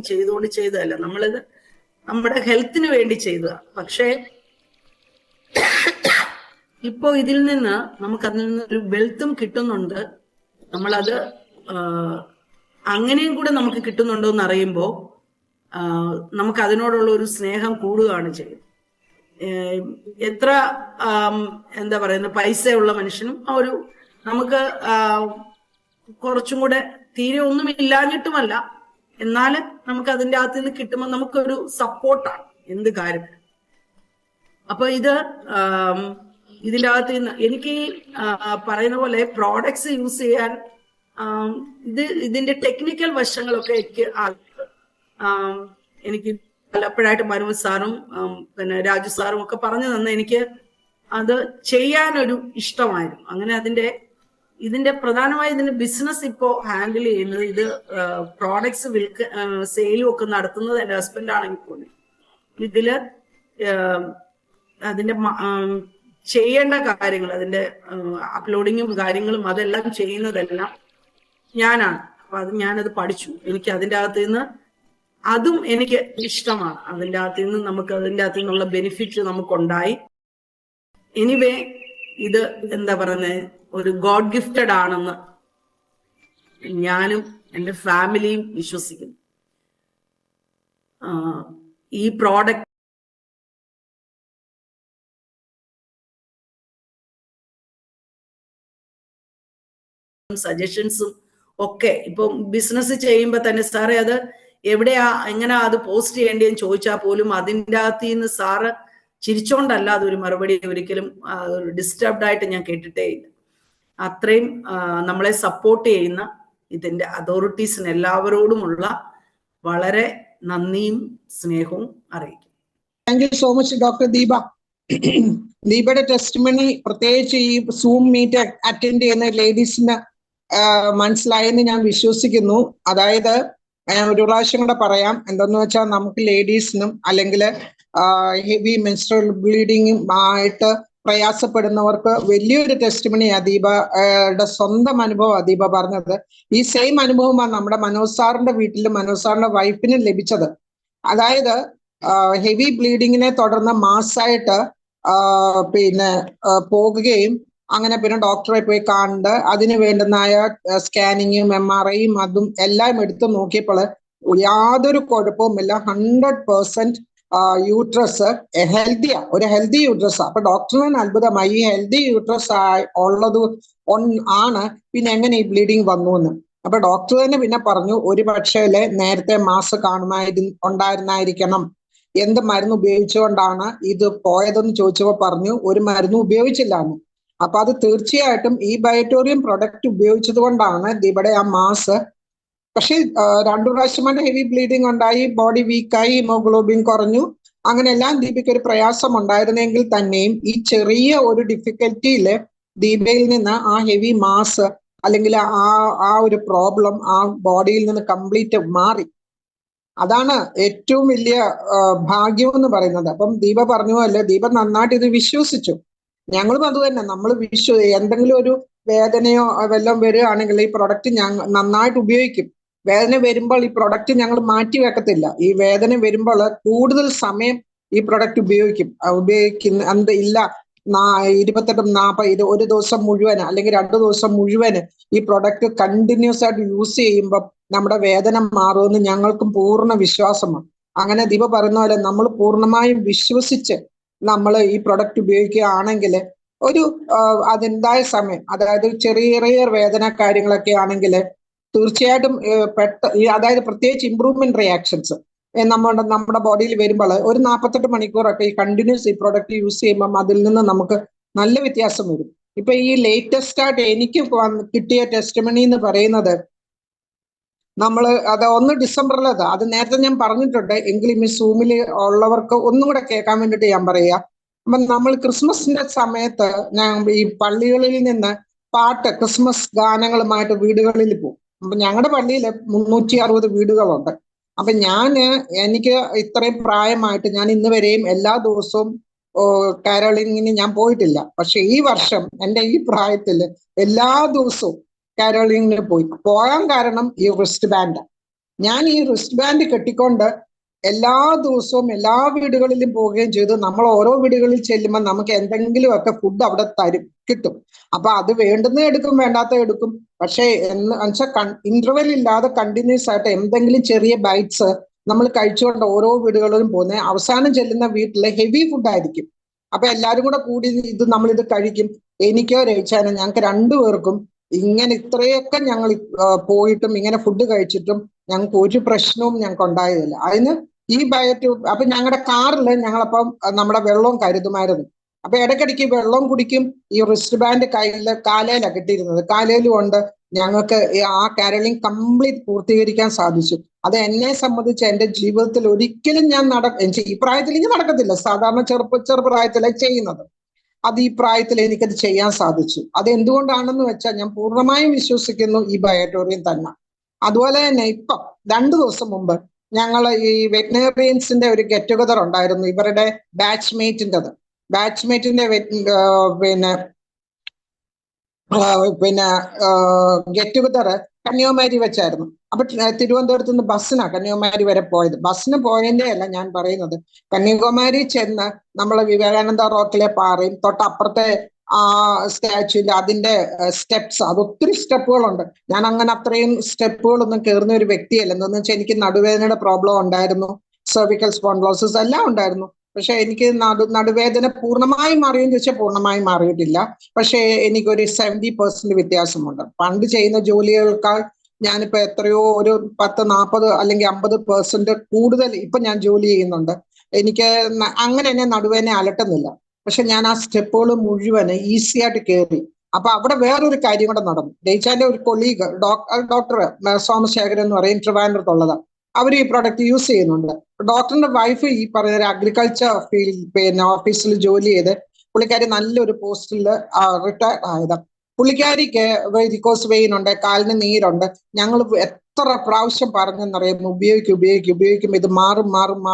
ചെയ്തതല്ല. നമ്മളിത് നമ്മുടെ ഹെൽത്തിന് വേണ്ടി ചെയ്തതാ. പക്ഷേ ഇപ്പോ ഇതിൽ നിന്ന് നമുക്കതിൽ നിന്ന് ഒരു വെൽത്തും കിട്ടുന്നുണ്ട്. നമ്മളത് അങ്ങനെയും കൂടെ നമുക്ക് കിട്ടുന്നുണ്ടോ എന്ന് അറിയുമ്പോൾ നമുക്ക് അതിനോടുള്ള ഒരു സ്നേഹം കൂടുകയാണ് ചെയ്യുന്നത്. എത്ര എന്താ പറയുന്ന പൈസയുള്ള മനുഷ്യനും ഒരു നമുക്ക് കുറച്ചും കൂടെ തീരെ ഒന്നും ഇല്ലാഞ്ഞിട്ടുമല്ല, എന്നാലും നമുക്ക് അതിൻ്റെ അകത്ത് നിന്ന് കിട്ടുമ്പോൾ നമുക്കൊരു സപ്പോർട്ടാണ് എന്ത് കാര്യം. അപ്പൊ ഇതിൻ്റെ അകത്ത് എനിക്ക് പറയുന്ന പോലെ പ്രോഡക്ട്സ് യൂസ് ചെയ്യാൻ ഇതിന്റെ ടെക്നിക്കൽ വശങ്ങളൊക്കെ എനിക്ക് പലപ്പോഴായിട്ട് മനോജ് സാറും പിന്നെ രാജു സാറും ഒക്കെ പറഞ്ഞു തന്ന എനിക്ക് അത് ചെയ്യാനൊരു ഇഷ്ടമായിരുന്നു. അങ്ങനെ ഇതിന്റെ പ്രധാനമായി ഇതിന്റെ ബിസിനസ് ഇപ്പോ ഹാൻഡിൽ ചെയ്യുന്നത്, ഇത് പ്രോഡക്ട്സ് സെയിലും ഒക്കെ നടത്തുന്നത് എൻ്റെ ഹസ്ബൻഡ് ആണെങ്കിൽ പോലും ഇതില് അതിന്റെ ചെയ്യേണ്ട കാര്യങ്ങൾ, അതിന്റെ അപ്ലോഡിങ്ങും കാര്യങ്ങളും അതെല്ലാം ചെയ്യുന്നതെല്ലാം ഞാനാണ്. അപ്പൊ ഞാനത് പഠിച്ചു. എനിക്ക് അതിൻ്റെ അകത്ത് നിന്ന് അതും എനിക്ക് ഇഷ്ടമാണ്. അതിൻ്റെ അകത്ത് നിന്ന് നമുക്ക് അതിൻ്റെ അകത്ത് നിന്നുള്ള ബെനിഫിറ്റ് നമുക്കുണ്ടായി. എനിവേ ഇത് എന്താ പറയുന്നത്, ഒരു ഗോഡ് ഗിഫ്റ്റഡ് ആണെന്ന് ഞാനും എൻ്റെ ഫാമിലിയും വിശ്വസിക്കുന്നു. ഈ പ്രോഡക്റ്റ് സജഷൻസും ഒക്കെ ഇപ്പൊ ബിസിനസ് ചെയ്യുമ്പോൾ തന്നെ സാറേ അത് എവിടെയാ എങ്ങനെയാ അത് പോസ്റ്റ് ചെയ്യേണ്ടതെന്ന് ചോദിച്ചാൽ പോലും അതിൻ്റെ അകത്ത് നിന്ന് സാറ് ചിരിച്ചോണ്ടല്ല അതൊരു മറുപടി ഒരിക്കലും ഡിസ്റ്റർബ്ഡ് ആയിട്ട് ഞാൻ കേട്ടിട്ടേ ഇല്ല. അത്രയും നമ്മളെ സപ്പോർട്ട് ചെയ്യുന്ന ഇതിന്റെ അതോറിറ്റീസിന് എല്ലാവരോടുമുള്ള വളരെ നന്ദിയും സ്നേഹവും അറിയിക്കും. Thank you so much doctor Deepa. ദീപയുടെ ടെസ്റ്റിമണി പ്രത്യേകിച്ച് ഈ സൂം മീറ്റ് അറ്റൻഡ് ചെയ്യുന്ന ലേഡീസിന് മനസ്സിലായെന്ന് ഞാൻ വിശ്വസിക്കുന്നു. അതായത് ഒരു പ്രാവശ്യം കൂടെ പറയാം, എന്തെന്ന് വെച്ചാൽ നമുക്ക് ലേഡീസിനും അല്ലെങ്കിൽ ഹെവി മെൻസ്ട്രൽ ബ്ലീഡിങ്ങും ആയിട്ട് പ്രയാസപ്പെടുന്നവർക്ക് വലിയൊരു ടെസ്റ്റിമണിയാ ദീപയുടെ സ്വന്തം അനുഭവമാണ് ദീപ പറഞ്ഞത്. ഈ സെയിം അനുഭവമാണ് നമ്മുടെ മനോജ് സാറിന്റെ വീട്ടിലും മനോജ് സാറിന്റെ വൈഫിനും ലഭിച്ചത്. അതായത് ഹെവി ബ്ലീഡിങ്ങിനെ തുടർന്ന് മാസമായിട്ട് പിന്നെ പോകുകയും അങ്ങനെ പിന്നെ ഡോക്ടറെ പോയി കണ്ട് അതിന് വേണ്ടുന്നതായ സ്കാനിങ്ങും MRIയും അതും എല്ലാം എടുത്ത് നോക്കിയപ്പോൾ യാതൊരു കുഴപ്പവുമില്ല. 100% യൂട്രസ് ഹെൽത്തിയാ, ഒരു ഹെൽത്തി യൂട്രസ്. അപ്പൊ ഡോക്ടറിന് അത്ഭുതമായി, ഈ ഹെൽത്തി യൂട്രസ് ഉള്ളത് ആണ് പിന്നെ എങ്ങനെ ഈ ബ്ലീഡിങ് വന്നു എന്ന്. അപ്പൊ ഡോക്ടർ തന്നെ പിന്നെ പറഞ്ഞു, ഒരു പക്ഷേ നേരത്തെ മാസ് ഉണ്ടായിരുന്നായിരിക്കണം. എന്ത് മരുന്ന് ഉപയോഗിച്ചുകൊണ്ടാണ് ഇത് പോയതെന്ന് ചോദിച്ചപ്പോൾ പറഞ്ഞു ഒരു മരുന്നും ഉപയോഗിച്ചില്ലാന്ന്. അപ്പൊ അത് തീർച്ചയായിട്ടും ഈ ബയോട്ടോറിയം പ്രൊഡക്റ്റ് ഉപയോഗിച്ചത് കൊണ്ടാണ് ഇവിടെ ആ മാസ്. പക്ഷെ 2 പ്രാവശ്യമായിട്ട് ഹെവി ബ്ലീഡിങ് ഉണ്ടായി, ബോഡി വീക്കായി, ഹീമോഗ്ലോബിൻ കുറഞ്ഞു, അങ്ങനെല്ലാം ദീപയ്ക്ക് ഒരു പ്രയാസം ഉണ്ടായിരുന്നെങ്കിൽ തന്നെയും ഈ ചെറിയ ഒരു ഡിഫിക്കൽറ്റിയില് ദീപയിൽ നിന്ന് ആ ഹെവി മാസ് അല്ലെങ്കിൽ ആ ഒരു പ്രോബ്ലം ആ ബോഡിയിൽ നിന്ന് കംപ്ലീറ്റ് മാറി. അതാണ് ഏറ്റവും വലിയ ഭാഗ്യം എന്ന് പറയുന്നത്. അപ്പം ദീപ പറഞ്ഞു അല്ലേ, ദീപ നന്നായിട്ട് ഇത് വിശ്വസിച്ചു. ഞങ്ങളും അത് തന്നെ, നമ്മൾ എന്തെങ്കിലും ഒരു വേദനയോ വല്ലതും വരികയാണെങ്കിൽ ഈ പ്രൊഡക്റ്റ് നന്നായിട്ട് ഉപയോഗിക്കും. വേദന വരുമ്പോൾ ഈ പ്രൊഡക്റ്റ് ഞങ്ങൾ മാറ്റി വെക്കത്തില്ല. ഈ വേദന വരുമ്പോൾ കൂടുതൽ സമയം ഈ പ്രൊഡക്റ്റ് ഉപയോഗിക്കുന്ന ഇല്ല 28-40 ഒരു ദിവസം മുഴുവൻ അല്ലെങ്കിൽ 2 ദിവസം മുഴുവന് ഈ പ്രൊഡക്റ്റ് കണ്ടിന്യൂസ് ആയിട്ട് യൂസ് ചെയ്യുമ്പോൾ നമ്മുടെ വേദന മാറുമെന്ന് ഞങ്ങൾക്കും പൂർണ്ണ വിശ്വാസമാണ്. അങ്ങനെ ദീപ പറയുന്ന പോലെ നമ്മൾ പൂർണ്ണമായും വിശ്വസിച്ച് നമ്മൾ ഈ പ്രൊഡക്റ്റ് ഉപയോഗിക്കുകയാണെങ്കിൽ ഒരു അതിൻ്റെതായ സമയം, അതായത് ചെറിയ വേദന കാര്യങ്ങളൊക്കെ ആണെങ്കിൽ തീർച്ചയായിട്ടും അതായത് പ്രത്യേകിച്ച് ഇംപ്രൂവ്മെന്റ് റിയാക്ഷൻസ് നമ്മുടെ ബോഡിയിൽ വരുമ്പോൾ ഒരു 48 മണിക്കൂറൊക്കെ ഈ കണ്ടിന്യൂസ് ഈ പ്രൊഡക്റ്റ് യൂസ് ചെയ്യുമ്പം അതിൽ നിന്ന് നമുക്ക് നല്ല വ്യത്യാസം വരും. ഇപ്പൊ ഈ ലേറ്റസ്റ്റ് ആയിട്ട് എനിക്ക് കിട്ടിയ ടെസ്റ്റിമണി എന്ന് പറയുന്നത്, അത് 1 ഡിസംബറിലത്, അത് നേരത്തെ ഞാൻ പറഞ്ഞിട്ടുണ്ട്, എങ്കിലും ഈ സൂമിൽ ഉള്ളവർക്ക് ഒന്നും കൂടെ കേൾക്കാൻ വേണ്ടിയിട്ട് ഞാൻ പറയാ. അപ്പൊ നമ്മൾ ക്രിസ്മസിന്റെ സമയത്ത് ഈ പള്ളികളിൽ നിന്ന് ക്രിസ്മസ് ഗാനങ്ങളുമായിട്ട് വീടുകളിൽ പോകും. അപ്പൊ ഞങ്ങളുടെ പള്ളിയിൽ 360 വീടുകളുണ്ട്. അപ്പൊ എനിക്ക് ഇത്രയും പ്രായമായിട്ട് ഞാൻ ഇന്ന് വരെയും എല്ലാ ദിവസവും കാരോളിങ്ങിന് ഞാൻ പോയിട്ടില്ല. പക്ഷെ ഈ വർഷം എൻ്റെ ഈ പ്രായത്തില് എല്ലാ ദിവസവും കാരോളിങ്ങിന് പോകാൻ കാരണം ഈ റിസ്റ്റ് ബാൻഡ്. ഞാൻ ഈ റിസ്റ്റ് ബാൻഡ് കെട്ടിക്കൊണ്ട് എല്ലാ ദിവസവും എല്ലാ വീടുകളിലും പോവുകയും ചെയ്തു. നമ്മൾ ഓരോ വീടുകളിൽ ചെല്ലുമ്പോൾ നമുക്ക് എന്തെങ്കിലുമൊക്കെ ഫുഡ് അവിടെ കിട്ടും. അപ്പൊ അത് വേണ്ടുന്ന എടുക്കും, വേണ്ടാത്ത എടുക്കും. പക്ഷെ ഇന്റർവെൽ ഇല്ലാതെ കണ്ടിന്യൂസ് ആയിട്ട് എന്തെങ്കിലും ചെറിയ ബൈറ്റ്സ് നമ്മൾ കഴിച്ചുകൊണ്ട് ഓരോ വീടുകളിലും പോകുന്നത്. അവസാനം ചെല്ലുന്ന വീട്ടില് ഹെവി ഫുഡായിരിക്കും. അപ്പൊ എല്ലാവരും കൂടെ കൂടി നമ്മളിത് കഴിക്കും. എനിക്കോ രഹിച്ചാനോ ഞങ്ങൾക്ക് 2 പേർക്കും ഇങ്ങനെ ഇത്രയൊക്കെ ഞങ്ങൾ പോയിട്ടും ഇങ്ങനെ ഫുഡ് കഴിച്ചിട്ടും ഞങ്ങൾക്ക് ഒരു പ്രശ്നവും ഞങ്ങൾക്ക് ഉണ്ടായതില്ല. അതിന് ഈ ബയോട്യൂബ് അപ്പൊ ഞങ്ങളുടെ കാറിൽ ഞങ്ങളപ്പം നമ്മുടെ വെള്ളവും കരുതുമായിരുന്നു. അപ്പൊ ഇടയ്ക്കിടയ്ക്ക് വെള്ളം കുടിക്കും. ഈ റിസ്റ്റ് ബാൻഡ് കാലയിലാണ് കിട്ടിയിരുന്നത്, കാലയിലും ഉണ്ട്. ഞങ്ങൾക്ക് ആ കാരലിംഗ് കംപ്ലീറ്റ് പൂർത്തീകരിക്കാൻ സാധിച്ചു. അത് എന്നെ സംബന്ധിച്ച് എന്റെ ജീവിതത്തിൽ ഒരിക്കലും ഞാൻ ഈ പ്രായത്തിൽ ഇനി നടക്കത്തില്ല, സാധാരണ ചെറുപ്രായത്തിലാണ് ചെയ്യുന്നത്. അത് ഈ പ്രായത്തിൽ എനിക്കത് ചെയ്യാൻ സാധിച്ചു. അത് എന്തുകൊണ്ടാണെന്ന് വെച്ചാൽ ഞാൻ പൂർണ്ണമായും വിശ്വസിക്കുന്നു ഈ ബയോട്ടോറിയം തന്നെ. അതുപോലെ തന്നെ ഇപ്പം 2 ദിവസം മുമ്പ് ഞങ്ങൾ ഈ വെറ്റിനറിയൻസിന്റെ ഒരു ഗെറ്റ് ടുഗദർ ഉണ്ടായിരുന്നു, ഇവരുടെ ബാച്ച്മേറ്റിൻ്റെത്. ബാച്ച്മേറ്റിന്റെ പിന്നെ ഗെറ്റ് ടുഗദർ കന്യാകുമാരി വെച്ചായിരുന്നു. അപ്പൊ തിരുവനന്തപുരത്ത് നിന്ന് ബസ്സിനാണ് കന്യാകുമാരി വരെ പോയത്. ബസ്സിന് പോയതിന്റെ അല്ല ഞാൻ പറയുന്നത്, കന്യാകുമാരി ചെന്ന് നമ്മളെ വിവേകാനന്ദ റോക്കിലെ പാറയും തൊട്ടപ്പുറത്തെ ആ സ്റ്റാച്യൂല് അതിന്റെ സ്റ്റെപ്സ്, അത് ഒത്തിരി സ്റ്റെപ്പുകളുണ്ട്. ഞാൻ അങ്ങനെ അത്രയും സ്റ്റെപ്പുകളൊന്നും കയറുന്ന ഒരു വ്യക്തിയല്ല. എന്താണെന്ന് വെച്ചാൽ എനിക്ക് നടുവേദനയുടെ പ്രോബ്ലം ഉണ്ടായിരുന്നു, സെർവിക്കൽ സ്പോണ്ടിലോസിസ് എല്ലാം ഉണ്ടായിരുന്നു. പക്ഷെ എനിക്ക് നടുവേദന പൂർണ്ണമായി മാറിയെന്ന് ചോദിച്ചാൽ പൂർണ്ണമായി മാറിയിട്ടില്ല. പക്ഷേ എനിക്കൊരു 70% വ്യത്യാസമുണ്ട്. പണ്ട് ചെയ്യുന്ന ജോലികൾക്കാൾ ഞാനിപ്പോ എത്രയോ ഒരു 10, 40 അല്ലെങ്കിൽ 50% കൂടുതൽ ഇപ്പൊ ഞാൻ ജോലി ചെയ്യുന്നുണ്ട്. എനിക്ക് അങ്ങനെ എന്നെ നടുവേദന അലട്ടുന്നില്ല. പക്ഷെ ഞാൻ ആ സ്റ്റെപ്പുകൾ മുഴുവൻ ഈസി ആയിട്ട് കയറി. അപ്പൊ അവിടെ വേറൊരു കാര്യം കൂടെ നടന്നു. ഡേച്ചാന്റെ ഒരു കൊളീഗ് ഡോക്ടർ സോമശേഖരൻ എന്ന് പറയും, ട്രിവാൻഡ്രത്തുള്ളതാണ്. അവർ ഈ പ്രൊഡക്റ്റ് യൂസ് ചെയ്യുന്നുണ്ട്. ഡോക്ടറിന്റെ വൈഫ് ഈ പറയുന്ന അഗ്രികൾച്ചർ ഫീൽഡ് ഓഫീസിൽ ജോലി ചെയ്ത് പുള്ളിക്കാരി നല്ലൊരു പോസ്റ്റിൽ റിട്ടയർ ആയതാണ്. പുള്ളിക്കാരിക്ക് വെരിക്കോസ് വെയിൻ ഉണ്ട്, കാലിന് നീരുണ്ട്. ഞങ്ങൾ എത്ര പ്രാവശ്യം പറഞ്ഞെന്നറിയാം, ഉപയോഗിക്കും ഇത് മാറും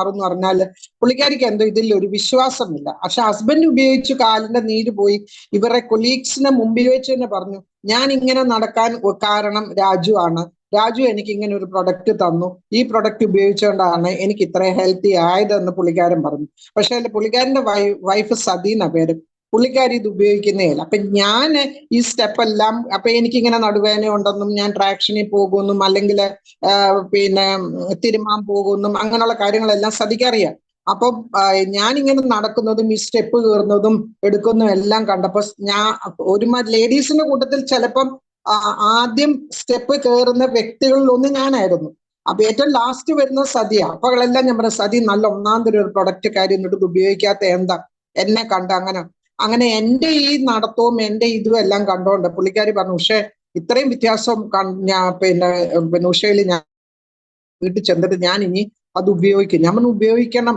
എന്ന് പറഞ്ഞാൽ പുള്ളിക്കാരിക്ക് എന്തോ ഇതിൽ ഒരു വിശ്വാസമില്ല. പക്ഷെ ഹസ്ബൻഡ് ഉപയോഗിച്ചു, കാലിന്റെ നീര് പോയി. ഇവരുടെ കൊലീഗ്സിനെ മുമ്പിൽ വെച്ച് തന്നെ പറഞ്ഞു, ഞാൻ ഇങ്ങനെ നടക്കാൻ കാരണം രാജു ആണ്. രാജു എനിക്ക് ഇങ്ങനെ ഒരു പ്രൊഡക്റ്റ് തന്നു, ഈ പ്രൊഡക്റ്റ് ഉപയോഗിച്ചുകൊണ്ടാണ് എനിക്ക് ഇത്രയും ഹെൽത്തി ആയതെന്ന് പുള്ളിക്കാരൻ പറഞ്ഞു. പക്ഷെ പുള്ളിക്കാരന്റെ വൈഫ് സതി എന്ന പേര്, പുള്ളിക്കാരി ഇത് ഉപയോഗിക്കുന്നേയില്ല. അപ്പൊ ഞാൻ ഈ സ്റ്റെപ്പ് എല്ലാം, അപ്പൊ എനിക്കിങ്ങനെ നടുവേദന ഉണ്ടെന്നും ഞാൻ ട്രാക്ഷനിൽ പോകുമെന്നും അല്ലെങ്കിൽ പിന്നെ തിരുമാൻ പോകുമെന്നും അങ്ങനെയുള്ള കാര്യങ്ങളെല്ലാം സതിക്കറിയാം. അപ്പം ഞാനിങ്ങനെ നടക്കുന്നതും ഈ സ്റ്റെപ്പ് കയറുന്നതും എടുക്കുന്നതും എല്ലാം കണ്ടപ്പോ ഞാൻ ലേഡീസിന്റെ കൂട്ടത്തിൽ ചിലപ്പം ആദ്യം സ്റ്റെപ്പ് കയറുന്ന വ്യക്തികളിൽ ഒന്ന് ഞാനായിരുന്നു. അപ്പൊ ഏറ്റവും ലാസ്റ്റ് വരുന്ന സതിയ. അപ്പോഴെല്ലാം ഞാൻ പറഞ്ഞ, സതി നല്ല ഒന്നാന്തരം ഒരു പ്രൊഡക്റ്റ് കാര്യം എന്നിട്ട് ഉപയോഗിക്കാത്ത എന്താ, എന്നെ കണ്ട അങ്ങനെ എന്റെ ഈ നടത്തവും എന്റെ ഇതും എല്ലാം കണ്ടോണ്ട് പുള്ളിക്കാരി പറഞ്ഞു, പക്ഷെ ഇത്രയും വ്യത്യാസം പിന്നെ ഉഷയിൽ ഞാൻ വീട്ടിൽ ചെന്നിട്ട് ഞാൻ ഇനി അത് ഉപയോഗിക്കും. ഞാൻ ഉപയോഗിക്കണം,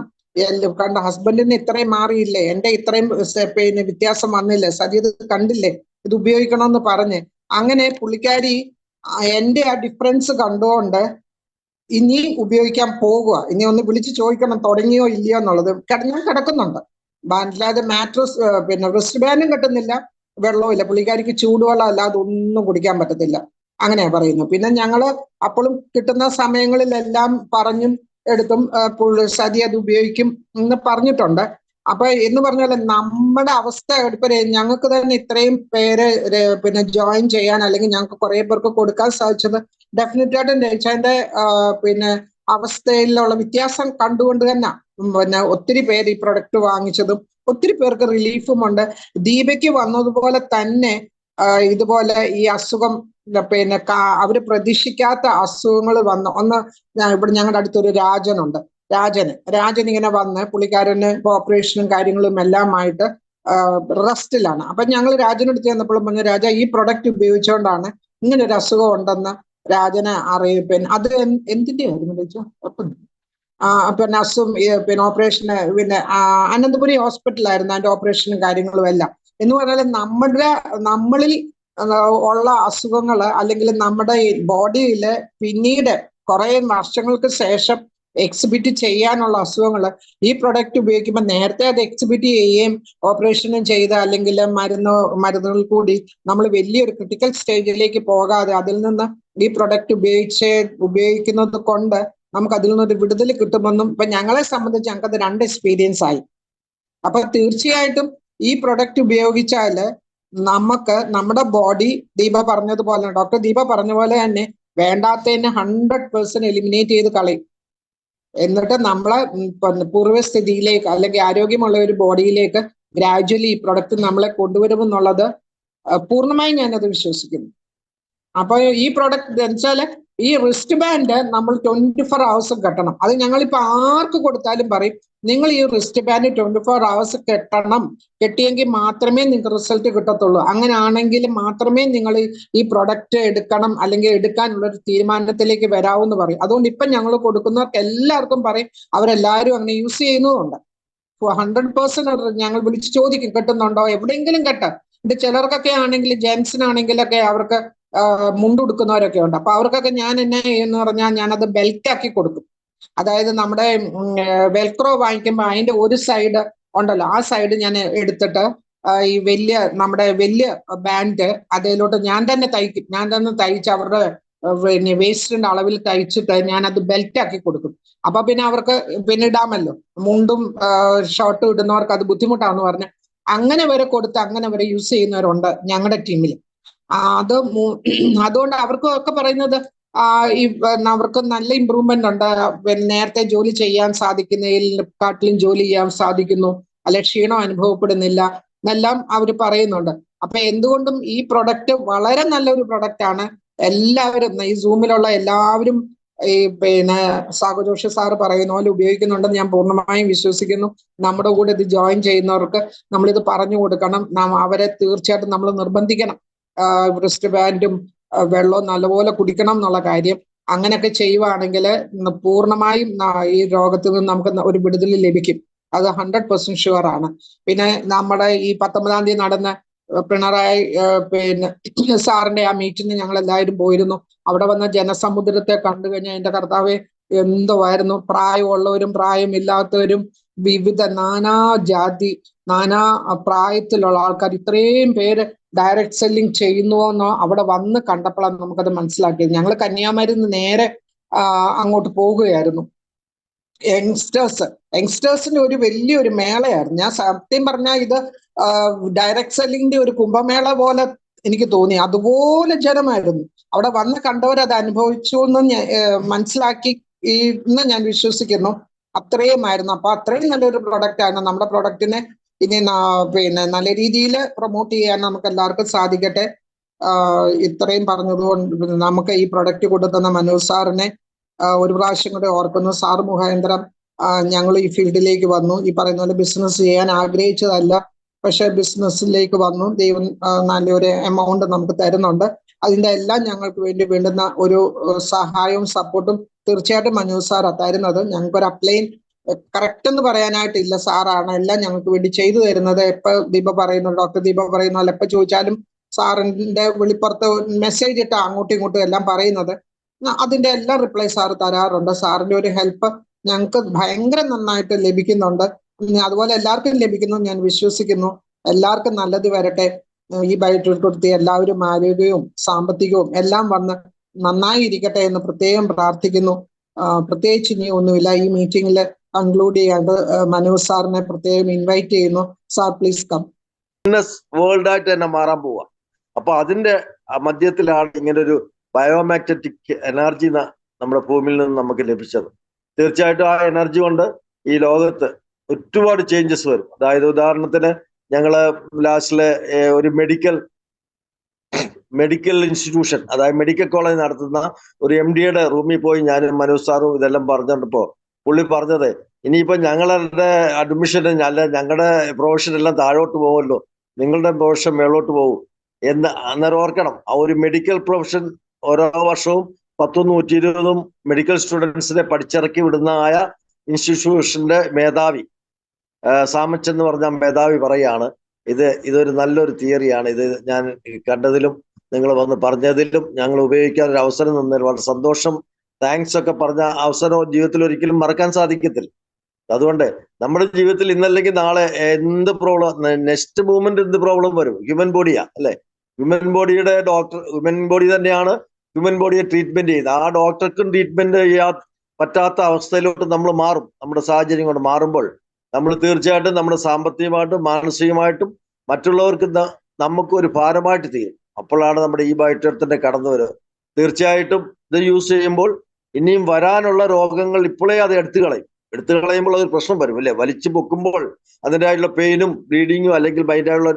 കണ്ട ഹസ്ബൻഡിന് ഇത്രയും മാറിയില്ലേ, എന്റെ ഇത്രയും പിന്നെ വ്യത്യാസം വന്നില്ലേ, സതി ഇത് കണ്ടില്ലേ, ഇത് ഉപയോഗിക്കണമെന്ന് പറഞ്ഞ് അങ്ങനെ പുള്ളിക്കാരി എന്റെ ആ ഡിഫറൻസ് കണ്ടുകൊണ്ട് ഇനി ഉപയോഗിക്കാൻ പോകുക. ഇനി ഒന്ന് വിളിച്ച് ചോദിക്കണം തുടങ്ങിയോ ഇല്ലയോ എന്നുള്ളത്. ഞാൻ കിടക്കുന്നുണ്ട്, അല്ലാതെ മാട്രസ് പിന്നെ റിസ്റ്റ് ബാൻഡും കിട്ടുന്നില്ല, വെള്ളവും ഇല്ല. പുള്ളിക്കാരിക്ക് ചൂടുവെള്ളം അല്ലാതെ ഒന്നും കുടിക്കാൻ പറ്റത്തില്ല. അങ്ങനെയാ പറയുന്നു. പിന്നെ ഞങ്ങള് അപ്പോഴും കിട്ടുന്ന സമയങ്ങളിലെല്ലാം പറഞ്ഞും എടുത്തും സതി അത് ഉപയോഗിക്കും എന്ന് പറഞ്ഞിട്ടുണ്ട്. അപ്പൊ എന്ന് പറഞ്ഞാൽ നമ്മുടെ അവസ്ഥ ഇപ്പൊ ഞങ്ങൾക്ക് തന്നെ ഇത്രയും പേര് പിന്നെ ജോയിൻ ചെയ്യാൻ അല്ലെങ്കിൽ ഞങ്ങൾക്ക് കുറെ പേർക്ക് കൊടുക്കാൻ സാധിച്ചത് ഡെഫിനറ്റ് ആയിട്ടും രേച്ചാന്റെ പിന്നെ അവസ്ഥയിലുള്ള വ്യത്യാസം കണ്ടുകൊണ്ട് തന്നെ പിന്നെ ഒത്തിരി പേര് ഈ പ്രൊഡക്റ്റ് വാങ്ങിച്ചതും ഒത്തിരി പേർക്ക് റിലീഫും ഉണ്ട്. ദീപയ്ക്ക് വന്നതുപോലെ തന്നെ ഇതുപോലെ ഈ അസുഖം പിന്നെ അവര് പ്രതീക്ഷിക്കാത്ത അസുഖങ്ങൾ ഒന്ന് ഇവിടെ ഞങ്ങളുടെ അടുത്തൊരു രാജനുണ്ട്. രാജൻ ഇങ്ങനെ വന്ന് പുള്ളിക്കാരന് ഓപ്പറേഷനും കാര്യങ്ങളും എല്ലാമായിട്ട് റെസ്റ്റിലാണ്. അപ്പൊ ഞങ്ങൾ രാജനടുത്ത് ചെന്നപ്പോഴും പറഞ്ഞു, രാജ ഈ പ്രൊഡക്റ്റ് ഉപയോഗിച്ചുകൊണ്ടാണ് ഇങ്ങനെ ഒരു അസുഖം ഉണ്ടെന്ന് രാജനെ അറിയിപ്പൻ. അത് എന്തിന്റെ ആയിരുന്നു ചോദിച്ചോ? പിന്നെ പിന്നെ ഓപ്പറേഷന് പിന്നെ അനന്തപുരി ഹോസ്പിറ്റലായിരുന്നു അതിന്റെ ഓപ്പറേഷനും കാര്യങ്ങളും എല്ലാം. എന്ന് പറഞ്ഞാൽ നമ്മളിൽ ഉള്ള അസുഖങ്ങൾ അല്ലെങ്കിൽ നമ്മുടെ ബോഡിയിൽ പിന്നീട് കുറെ വർഷങ്ങൾക്ക് ശേഷം എക്സിബിറ്റ് ചെയ്യാനുള്ള അസുഖങ്ങൾ ഈ പ്രൊഡക്റ്റ് ഉപയോഗിക്കുമ്പോൾ നേരത്തെ അത് എക്സിബിറ്റ് ചെയ്യുകയും ഓപ്പറേഷനും ചെയ്ത് അല്ലെങ്കിൽ മരുന്നുകൾ കൂടി നമ്മൾ വലിയൊരു ക്രിട്ടിക്കൽ സ്റ്റേജിലേക്ക് പോകാതെ അതിൽ നിന്ന് ഈ പ്രൊഡക്റ്റ് ഉപയോഗിക്കുന്നത് കൊണ്ട് നമുക്ക് അതിൽ നിന്നൊരു വിടുതൽ കിട്ടുമെന്നും ഇപ്പൊ ഞങ്ങളെ സംബന്ധിച്ച് ഞങ്ങൾക്കത് 2 എക്സ്പീരിയൻസ് ആയി. അപ്പൊ തീർച്ചയായിട്ടും ഈ പ്രൊഡക്റ്റ് ഉപയോഗിച്ചാല് നമുക്ക് നമ്മുടെ ബോഡി ഡോക്ടർ ദീപ പറഞ്ഞ പോലെ തന്നെ വേണ്ടാത്തതിനെ 100% എലിമിനേറ്റ് ചെയ്ത് കളയും. എന്നിട്ട് നമ്മളെ പൂർവ്വസ്ഥിതിയിലേക്ക് അല്ലെങ്കിൽ ആരോഗ്യമുള്ള ഒരു ബോഡിയിലേക്ക് ഗ്രാജുവലി ഈ പ്രൊഡക്റ്റ് നമ്മളെ കൊണ്ടുവരുമെന്നുള്ളത് പൂർണ്ണമായും ഞാനത് വിശ്വസിക്കുന്നു. അപ്പൊ ഈ പ്രൊഡക്റ്റ് എന്ന് വെച്ചാല് ഈ റിസ്റ്റ് ബാൻഡ് നമ്മൾ 24 hours കെട്ടണം. അത് ഞങ്ങളിപ്പോ ആർക്ക് കൊടുത്താലും പറയും, നിങ്ങൾ ഈ റിസ്റ്റ് ബാൻഡ് 24 hours കെട്ടണം, കെട്ടിയെങ്കിൽ മാത്രമേ നിങ്ങൾക്ക് റിസൾട്ട് കിട്ടത്തുള്ളൂ. അങ്ങനെയാണെങ്കിൽ മാത്രമേ നിങ്ങൾ ഈ പ്രൊഡക്റ്റ് എടുക്കണം അല്ലെങ്കിൽ എടുക്കാനുള്ള ഒരു തീരുമാനത്തിലേക്ക് വരാവൂ എന്ന് പറയും. അതുകൊണ്ട് ഇപ്പൊ ഞങ്ങൾ കൊടുക്കുന്നവർക്ക് എല്ലാവർക്കും പറയും, അവരെല്ലാവരും അങ്ങനെ യൂസ് ചെയ്യുന്നതുകൊണ്ട് 100% ഞങ്ങൾ വിളിച്ച് ചോദിക്കും, കെട്ടുന്നുണ്ടോ, എവിടെയെങ്കിലും കെട്ടാം. ഇത് ചിലർക്കൊക്കെ ആണെങ്കിൽ ജെൻസിനാണെങ്കിലൊക്കെ അവർക്ക് മുണ്ടുടുക്കുന്നവരൊക്കെ ഉണ്ട്. അപ്പൊ അവർക്കൊക്കെ ഞാൻ എന്നെ എന്ന് പറഞ്ഞാൽ ഞാനത് ബെൽറ്റ് ആക്കി കൊടുക്കും. അതായത് നമ്മുടെ വെൽക്രോ വാങ്ങിക്കുമ്പോൾ അതിന്റെ ഒരു സൈഡ് ഉണ്ടല്ലോ, ആ സൈഡ് ഞാൻ എടുത്തിട്ട് ഈ നമ്മുടെ വലിയ ബാൻഡ് അതിലോട്ട് ഞാൻ തന്നെ തയ്ക്കും. ഞാൻ തന്നെ തയ്ച്ച് അവരുടെ പിന്നെ വേസ്റ്റിന്റെ അളവിൽ തയ്ച്ചിട്ട് ഞാൻ അത് ബെൽറ്റ് ആക്കി കൊടുക്കും. അപ്പൊ പിന്നെ അവർക്ക് പിന്നെ ഇടാമല്ലോ. മുണ്ടും ഷർട്ടും ഇടുന്നവർക്ക് അത് ബുദ്ധിമുട്ടാണെന്ന് പറഞ്ഞ് അങ്ങനെ വരെ കൊടുത്ത് അങ്ങനെ വരെ യൂസ് ചെയ്യുന്നവരുണ്ട് ഞങ്ങളുടെ ടീമിൽ. അതുകൊണ്ട് അവർക്കും ഒക്കെ പറയുന്നത് അവർക്ക് നല്ല ഇമ്പ്രൂവ്മെന്റ് ഉണ്ട്. പിന്നെ നേരത്തെ ജോലി ചെയ്യാൻ സാധിക്കുന്നതിനെക്കാട്ടിലും ജോലി ചെയ്യാൻ സാധിക്കുന്നു, അല്ലെ ക്ഷീണം അനുഭവപ്പെടുന്നില്ല എന്നെല്ലാം അവർ പറയുന്നുണ്ട്. അപ്പൊ എന്തുകൊണ്ടും ഈ പ്രൊഡക്റ്റ് വളരെ നല്ലൊരു പ്രൊഡക്റ്റ് ആണ്. എല്ലാവരും ഈ സൂമിലുള്ള എല്ലാവരും ഈ പിന്നെ സാഗുജോഷി സാറ് പറയുന്ന പോലെ ഉപയോഗിക്കുന്നുണ്ടെന്ന് ഞാൻ പൂർണ്ണമായും വിശ്വസിക്കുന്നു. നമ്മുടെ കൂടെ ഇത് ജോയിൻ ചെയ്യുന്നവർക്ക് നമ്മളിത് പറഞ്ഞു കൊടുക്കണം. അവരെ തീർച്ചയായിട്ടും നമ്മൾ നിർബന്ധിക്കണം. റിസ്റ്റ് ബാൻഡും വെള്ളവും നല്ലപോലെ കുടിക്കണം എന്നുള്ള കാര്യം. അങ്ങനെയൊക്കെ ചെയ്യുവാണെങ്കിൽ പൂർണ്ണമായും ഈ രോഗത്തിൽ നിന്ന് നമുക്ക് ഒരു വിടുതൽ ലഭിക്കും. അത് 100% ഷുവർ ആണ്. പിന്നെ നമ്മുടെ ഈ 19-ാം തീയതി നടന്ന പിണറായി പിന്നെ സാറിന്റെ ആ മീറ്റിംഗ് ഞങ്ങൾ എല്ലാവരും പോയിരുന്നു. അവിടെ വന്ന ജനസമുദ്രത്തെ കണ്ടു കഴിഞ്ഞാൽ എന്റെ കർത്താവെ എന്തുവായിരുന്നു. പ്രായമുള്ളവരും പ്രായമില്ലാത്തവരും വിവിധ നാനാ ജാതി നാനാ പ്രായത്തിലുള്ള ആൾക്കാർ ഇത്രയും പേര് ഡയറക്റ്റ് സെല്ലിംഗ് ചെയ്യുന്നുവെന്നോ അവിടെ വന്ന് കണ്ടപ്പോഴാണ് നമുക്കത് മനസ്സിലാക്കിയത്. ഞങ്ങൾ കന്യാകുമാരിയിൽ നിന്ന് നേരെ അങ്ങോട്ട് പോകുകയായിരുന്നു. യങ്സ്റ്റേഴ്സിന്റെ ഒരു വലിയൊരു മേളയായിരുന്നു. ഞാൻ സത്യം പറഞ്ഞാൽ ഇത് ഡയറക്റ്റ് സെല്ലിങ്ങിന്റെ ഒരു കുംഭമേള പോലെ എനിക്ക് തോന്നി. അതുപോലെ ജനമായിരുന്നു. അവിടെ വന്ന് കണ്ടവരത് അനുഭവിച്ചു എന്ന് മനസ്സിലാക്കി എന്ന് ഞാൻ വിശ്വസിക്കുന്നു. അത്രയുമായിരുന്നു. അപ്പൊ അത്രയും നല്ലൊരു പ്രൊഡക്റ്റ് ആണ്. നമ്മുടെ പ്രൊഡക്റ്റിനെ ഇനി പിന്നെ നല്ല രീതിയിൽ പ്രൊമോട്ട് ചെയ്യാൻ നമുക്ക് എല്ലാവർക്കും സാധിക്കട്ടെ. ഇത്രയും പറഞ്ഞതുകൊണ്ട് നമുക്ക് ഈ പ്രൊഡക്റ്റ് കൊടുത്തുന്ന മനോജ് സാറിനെ ഒരു പ്രാവശ്യം കൂടെ ഓർക്കുന്നു. സാർ മുഖാന്തരം ഞങ്ങൾ ഈ ഫീൽഡിലേക്ക് വന്നു. ഈ പറയുന്ന പോലെ ബിസിനസ് ചെയ്യാൻ ആഗ്രഹിച്ചതല്ല, പക്ഷെ ബിസിനസ്സിലേക്ക് വന്നു. ദൈവം നല്ലൊരു എമൗണ്ട് നമുക്ക് തരുന്നുണ്ട്. അതിന്റെ എല്ലാം ഞങ്ങൾക്ക് വേണ്ടി വേണ്ടുന്ന ഒരു സഹായവും സപ്പോർട്ടും തീർച്ചയായിട്ടും മനോജ് സാറാ തരുന്നത്. ഞങ്ങൾക്കൊരു അപ്ലൈൻ കറക്റ്റ് എന്ന് പറയാനായിട്ടില്ല, സാറാണ് എല്ലാം ഞങ്ങൾക്ക് വേണ്ടി ചെയ്തു തരുന്നത്. എപ്പോൾ ദീപ പറയുന്നു, ഡോക്ടർ ദീപ പറയുന്ന പോലെ എപ്പോൾ ചോദിച്ചാലും സാറിന്റെ വെളിപ്പുറത്ത് മെസ്സേജ് ഇട്ടാ അങ്ങോട്ടും ഇങ്ങോട്ടും എല്ലാം പറയുന്നത്. അതിന്റെ എല്ലാം റിപ്ലൈ സാറ് തരാറുണ്ട്. സാറിന്റെ ഒരു ഹെൽപ്പ് ഞങ്ങൾക്ക് ഭയങ്കര നന്നായിട്ട് ലഭിക്കുന്നുണ്ട്. അതുപോലെ എല്ലാവർക്കും ലഭിക്കുന്നു ഞാൻ വിശ്വസിക്കുന്നു. എല്ലാവർക്കും നല്ലത് വരട്ടെ. ഈ ബയോട്ടിക് കൊടുത്ത് എല്ലാവരും ആരോഗ്യവും സാമ്പത്തികവും എല്ലാം വന്ന് നന്നായി ഇരിക്കട്ടെ എന്ന് പ്രത്യേകം പ്രാർത്ഥിക്കുന്നു. പ്രത്യേകിച്ച് ഇനി ഒന്നുമില്ല. ഈ മീറ്റിംഗിൽ കൺക്ലൂഡ് ചെയ്യാണ്ട് മനോജ് സാറിനെ പ്രത്യേകം ഇൻവൈറ്റ് ചെയ്യുന്നു. Sir please come. വേൾഡ് ആയിട്ട് തന്നെ മാറാൻ പോവാ. അപ്പൊ അതിന്റെ മധ്യത്തിലാണ് ഇങ്ങനെ ഒരു ബയോമാഗ്നറ്റിക് എനർജി നമ്മുടെ ഭൂമിയിൽ നിന്ന് നമുക്ക് ലഭിച്ചത്. തീർച്ചയായിട്ടും ആ എനർജി കൊണ്ട് ഈ ലോകത്ത് ഒരുപാട് ചേഞ്ചസ് വരും. അതായത് ഉദാഹരണത്തിന് ഞങ്ങള് ലാസ്റ്റിലെ ഒരു മെഡിക്കൽ ഇൻസ്റ്റിറ്റ്യൂഷൻ, അതായത് മെഡിക്കൽ കോളേജ് നടത്തുന്ന ഒരു MD-യുടെ റൂമിൽ പോയി ഞാനും മനോജ് സാറും ഇതെല്ലാം പറഞ്ഞപ്പോ പുള്ളി പറഞ്ഞത്, ഇനിയിപ്പോ ഞങ്ങളുടെ അഡ്മിഷന് അല്ല ഞങ്ങളുടെ പ്രൊഫഷൻ എല്ലാം താഴോട്ട് പോകുമല്ലോ, നിങ്ങളുടെ പ്രൊഫഷൻ മേളോട്ട് പോകും എന്ന് അന്നേരം ഓർക്കണം. ആ ഒരു മെഡിക്കൽ പ്രൊഫഷൻ ഓരോ വർഷവും 120 മെഡിക്കൽ സ്റ്റുഡൻസിനെ പഠിച്ചിറക്കി വിടുന്ന ഇൻസ്റ്റിറ്റ്യൂഷന്റെ മേധാവി സാമച്ച് എന്ന് പറഞ്ഞ മേധാവി പറയാണ്, ഇതൊരു നല്ലൊരു തിയറിയാണ്. ഇത് ഞാൻ കണ്ടതിലും നിങ്ങൾ വന്ന് പറഞ്ഞതിലും ഞങ്ങൾ ഉപയോഗിക്കാൻ ഒരു അവസരം തന്നതിൽ വളരെ സന്തോഷം, താങ്ക്സ് ഒക്കെ പറഞ്ഞ അവസരം ജീവിതത്തിൽ ഒരിക്കലും മറക്കാൻ സാധിക്കത്തില്ല. അതുകൊണ്ട് നമ്മുടെ ജീവിതത്തിൽ ഇന്നല്ലെങ്കിൽ നാളെ എന്ത് പ്രോബ്ലം, നെക്സ്റ്റ് മൂവ്മെന്റ് എന്ത് പ്രോബ്ലം വരും, ഹ്യൂമൻ ബോഡിയാ അല്ലെ. ഹ്യൂമൻ ബോഡിയുടെ ഡോക്ടർ, ഹ്യൂമൻ ബോഡി തന്നെയാണ് ഹ്യൂമൻ ബോഡിയെ ട്രീറ്റ്മെന്റ് ചെയ്ത്. ആ ഡോക്ടർക്കും ട്രീറ്റ്മെന്റ് ചെയ്യാൻ പറ്റാത്ത അവസ്ഥയിലോട്ട് നമ്മൾ മാറും. നമ്മുടെ സാഹചര്യം കൊണ്ട് മാറുമ്പോൾ നമ്മൾ തീർച്ചയായിട്ടും നമ്മുടെ സാമ്പത്തികമായിട്ടും മാനസികമായിട്ടും മറ്റുള്ളവർക്ക് നമുക്ക് ഒരു ഭാരമായിട്ട് തീരും. അപ്പോഴാണ് നമ്മുടെ ഈ ബയോട്ടിക് കടന്നു വരുന്നത്. തീർച്ചയായിട്ടും ഇത് യൂസ് ചെയ്യുമ്പോൾ ഇനിയും വരാനുള്ള രോഗങ്ങൾ ഇപ്പോഴേ അത് എടുത്തു കളയുമ്പോൾ അതൊരു പ്രശ്നം വരും അല്ലെ. വലിച്ചു പൊക്കുമ്പോൾ അതിൻ്റെതായിട്ടുള്ള പെയിനും ബ്ലീഡിങ്ങും അല്ലെങ്കിൽ അതിൻ്റെതായുള്ള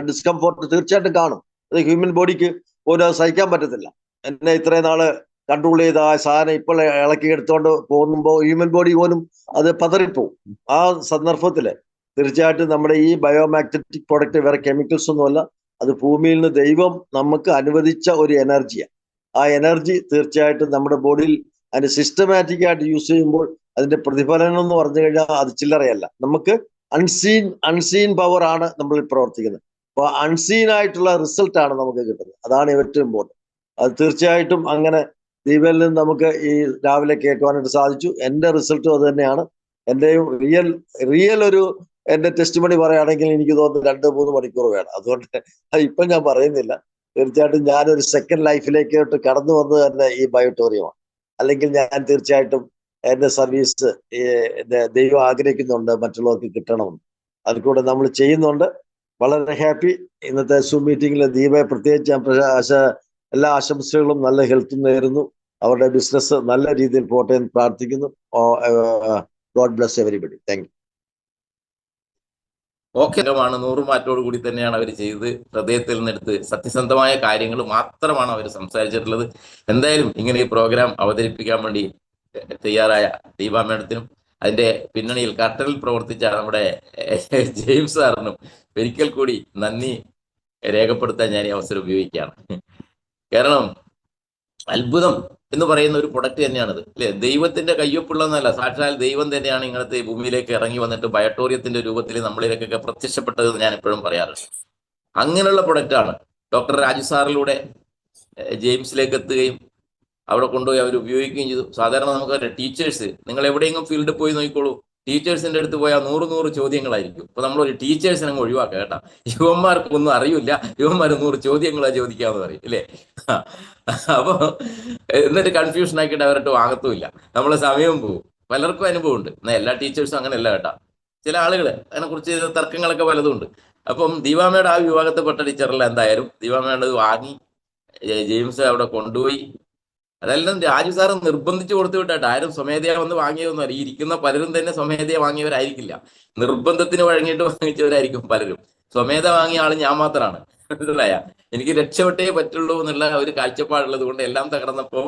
ഡിസ്കംഫോർട്ട് തീർച്ചയായിട്ടും കാണും. അത് ഹ്യൂമൻ ബോഡിക്ക് പോലും അത് സഹിക്കാൻ പറ്റത്തില്ല. എന്നെ ഇത്രയും നാള് കൺട്രോൾ ചെയ്ത ആ സാധനം ഇപ്പോൾ ഇളക്കി എടുത്തോണ്ട് പോകുമ്പോൾ ഹ്യൂമൻ ബോഡി പോലും അത് പതറിപ്പോവും. ആ സന്ദർഭത്തില് തീർച്ചയായിട്ടും നമ്മുടെ ഈ ബയോമാഗ്നറ്റിക് പ്രോഡക്റ്റ് വേറെ കെമിക്കൽസ് ഒന്നുമല്ല, അത് ഭൂമിയിൽ നിന്ന് ദൈവം നമുക്ക് അനുവദിച്ച ഒരു എനർജിയാണ്. ആ എനർജി തീർച്ചയായിട്ടും നമ്മുടെ ബോഡിയിൽ അതിന് സിസ്റ്റമാറ്റിക് ആയിട്ട് യൂസ് ചെയ്യുമ്പോൾ അതിന്റെ പ്രതിഫലനം എന്ന് പറഞ്ഞു കഴിഞ്ഞാൽ അത് ചില്ലറയല്ല. നമുക്ക് അൺസീൻ പവർ ആണ് നമ്മൾ പ്രവർത്തിക്കുന്നത്. അപ്പൊ അൺസീൻ ആയിട്ടുള്ള റിസൾട്ട് ആണ് നമുക്ക് കിട്ടുന്നത്. അതാണ് ഏറ്റവും ഇമ്പോർട്ടൻറ്റ്. അത് തീർച്ചയായിട്ടും അങ്ങനെ ദീപയിൽ നിന്ന് നമുക്ക് ഈ രാവിലെ കേൾക്കുവാനായിട്ട് സാധിച്ചു. എൻ്റെ റിസൾട്ടും അത് തന്നെയാണ്. എൻ്റെയും റിയൽ ഒരു എൻ്റെ ടെസ്റ്റ് മണി പറയുകയാണെങ്കിൽ എനിക്ക് തോന്നുന്നു 2-3 മണിക്കൂർ വേണം. അതുകൊണ്ട് ഇപ്പം ഞാൻ പറയുന്നില്ല. തീർച്ചയായിട്ടും ഞാനൊരു സെക്കൻഡ് ലൈഫിലേക്കോട്ട് കടന്നു വന്നത് തന്നെ ഈ ബയോട്ടോറിയമാണ്. അല്ലെങ്കിൽ ഞാൻ തീർച്ചയായിട്ടും എൻ്റെ സർവീസ് ദൈവം ആഗ്രഹിക്കുന്നുണ്ട് മറ്റുള്ളവർക്ക് കിട്ടണമെന്ന്. അതിൽ കൂടെ നമ്മൾ ചെയ്യുന്നുണ്ട്. വളരെ ഹാപ്പി. ഇന്നത്തെ സൂം മീറ്റിംഗിൽ ദീപയെ പ്രത്യേകിച്ച് ഞാൻ എല്ലാ ആശംസകളും നല്ല ഹെൽത്തും നേരുന്നു. അവരുടെ ബിസിനസ് നല്ല രീതിയിൽ പോട്ടെ എന്ന് പ്രാർത്ഥിക്കുന്നു. God bless everybody. Thank you. Okay, 100 മാറ്റോട് കൂടി തന്നെയാണ് അവർ ചെയ്തത്. ഹൃദയത്തിൽ നിന്നെടുത്ത് സത്യസന്ധമായ കാര്യങ്ങൾ മാത്രമാണ് അവർ സംസാരിച്ചിട്ടുള്ളത്. എന്തായാലും ഇങ്ങനെ ഈ പ്രോഗ്രാം അവതരിപ്പിക്കാൻ വേണ്ടി തയ്യാറായ ദീപ മേഡത്തിനും അതിന്റെ പിന്നണിയിൽ കർട്ടനിൽ പ്രവർത്തിച്ച നമ്മുടെ ജെയിംസ് സാറിനും ഒരിക്കൽ കൂടി നന്ദി രേഖപ്പെടുത്താൻ ഞാൻ ഈ അവസരം ഉപയോഗിക്കുകയാണ്. കാരണം അത്ഭുതം എന്ന് പറയുന്ന ഒരു പ്രൊഡക്റ്റ് തന്നെയാണിത്, അല്ലെ? ദൈവത്തിന്റെ കയ്യൊപ്പുള്ളതെന്നല്ല, സാക്ഷാൽ ദൈവം തന്നെയാണ് ഇങ്ങനത്തെ ഭൂമിയിലേക്ക് ഇറങ്ങി വന്നിട്ട് ബയോട്ടോറിയത്തിന്റെ രൂപത്തിൽ നമ്മളിലേക്കൊക്കെ പ്രത്യക്ഷപ്പെട്ടതെന്ന് ഞാൻ എപ്പോഴും പറയാറുണ്ട്. അങ്ങനെയുള്ള പ്രൊഡക്റ്റാണ് ഡോക്ടർ രാജു സാറിലൂടെ ജെയിംസിലേക്ക് എത്തുകയും അവിടെ കൊണ്ടുപോയി അവർ ഉപയോഗിക്കുകയും ചെയ്തു. സാധാരണ നമുക്ക് ടീച്ചേഴ്സ്, നിങ്ങൾ എവിടെയെങ്കിലും ഫീൽഡിൽ പോയി നോക്കിക്കോളൂ, ടീച്ചേഴ്സിന്റെ അടുത്ത് പോയാൽ 100 ചോദ്യങ്ങളായിരിക്കും. അപ്പൊ നമ്മളൊരു ടീച്ചേഴ്സിനെ അങ്ങ് ഒഴിവാക്കുക കേട്ടാ. യുവന്മാർക്കൊന്നും അറിയില്ല, യുവന്മാർ 100 ചോദ്യങ്ങളാ ചോദിക്കാമെന്ന് പറയും, ഇല്ലേ? അപ്പൊ എന്നിട്ട് കൺഫ്യൂഷൻ ആക്കിയിട്ട് അവരുടെ വാങ്ങത്തുമില്ല, നമ്മളെ സമയം പോകും. പലർക്കും അനുഭവം ഉണ്ട്. എന്നാൽ എല്ലാ ടീച്ചേഴ്സും അങ്ങനെയല്ല കേട്ടാ. ചില ആളുകൾ അതിനെക്കുറിച്ച് തർക്കങ്ങളൊക്കെ പലതും ഉണ്ട്. അപ്പം ദീപാമയുടെ ആ വിഭാഗത്തിൽപ്പെട്ട ടീച്ചറല്ല, എന്തായാലും ദീപാമയുടെ വാങ്ങി ജെയിംസ് അവിടെ കൊണ്ടുപോയി. അതെല്ലാം രാജു സാറ് നിർബന്ധിച്ചു കൊടുത്തു വിട്ടായിട്ട്. ആരും സ്വമേധയാ വന്ന് വാങ്ങിയതൊന്നും ഈ ഇരിക്കുന്ന പലരും തന്നെ സ്വമേധയാ വാങ്ങിയവരായിരിക്കില്ല, നിർബന്ധത്തിന് വഴങ്ങിയിട്ട് വാങ്ങിച്ചവരായിരിക്കും പലരും. സ്വമേധ വാങ്ങിയ ആള് ഞാൻ മാത്രമാണ്. മനസ്സിലായ? എനിക്ക് രക്ഷപ്പെട്ടേ പറ്റുള്ളൂ എന്നുള്ള ഒരു കാഴ്ചപ്പാടുള്ളത് കൊണ്ട് എല്ലാം തകർന്നപ്പോ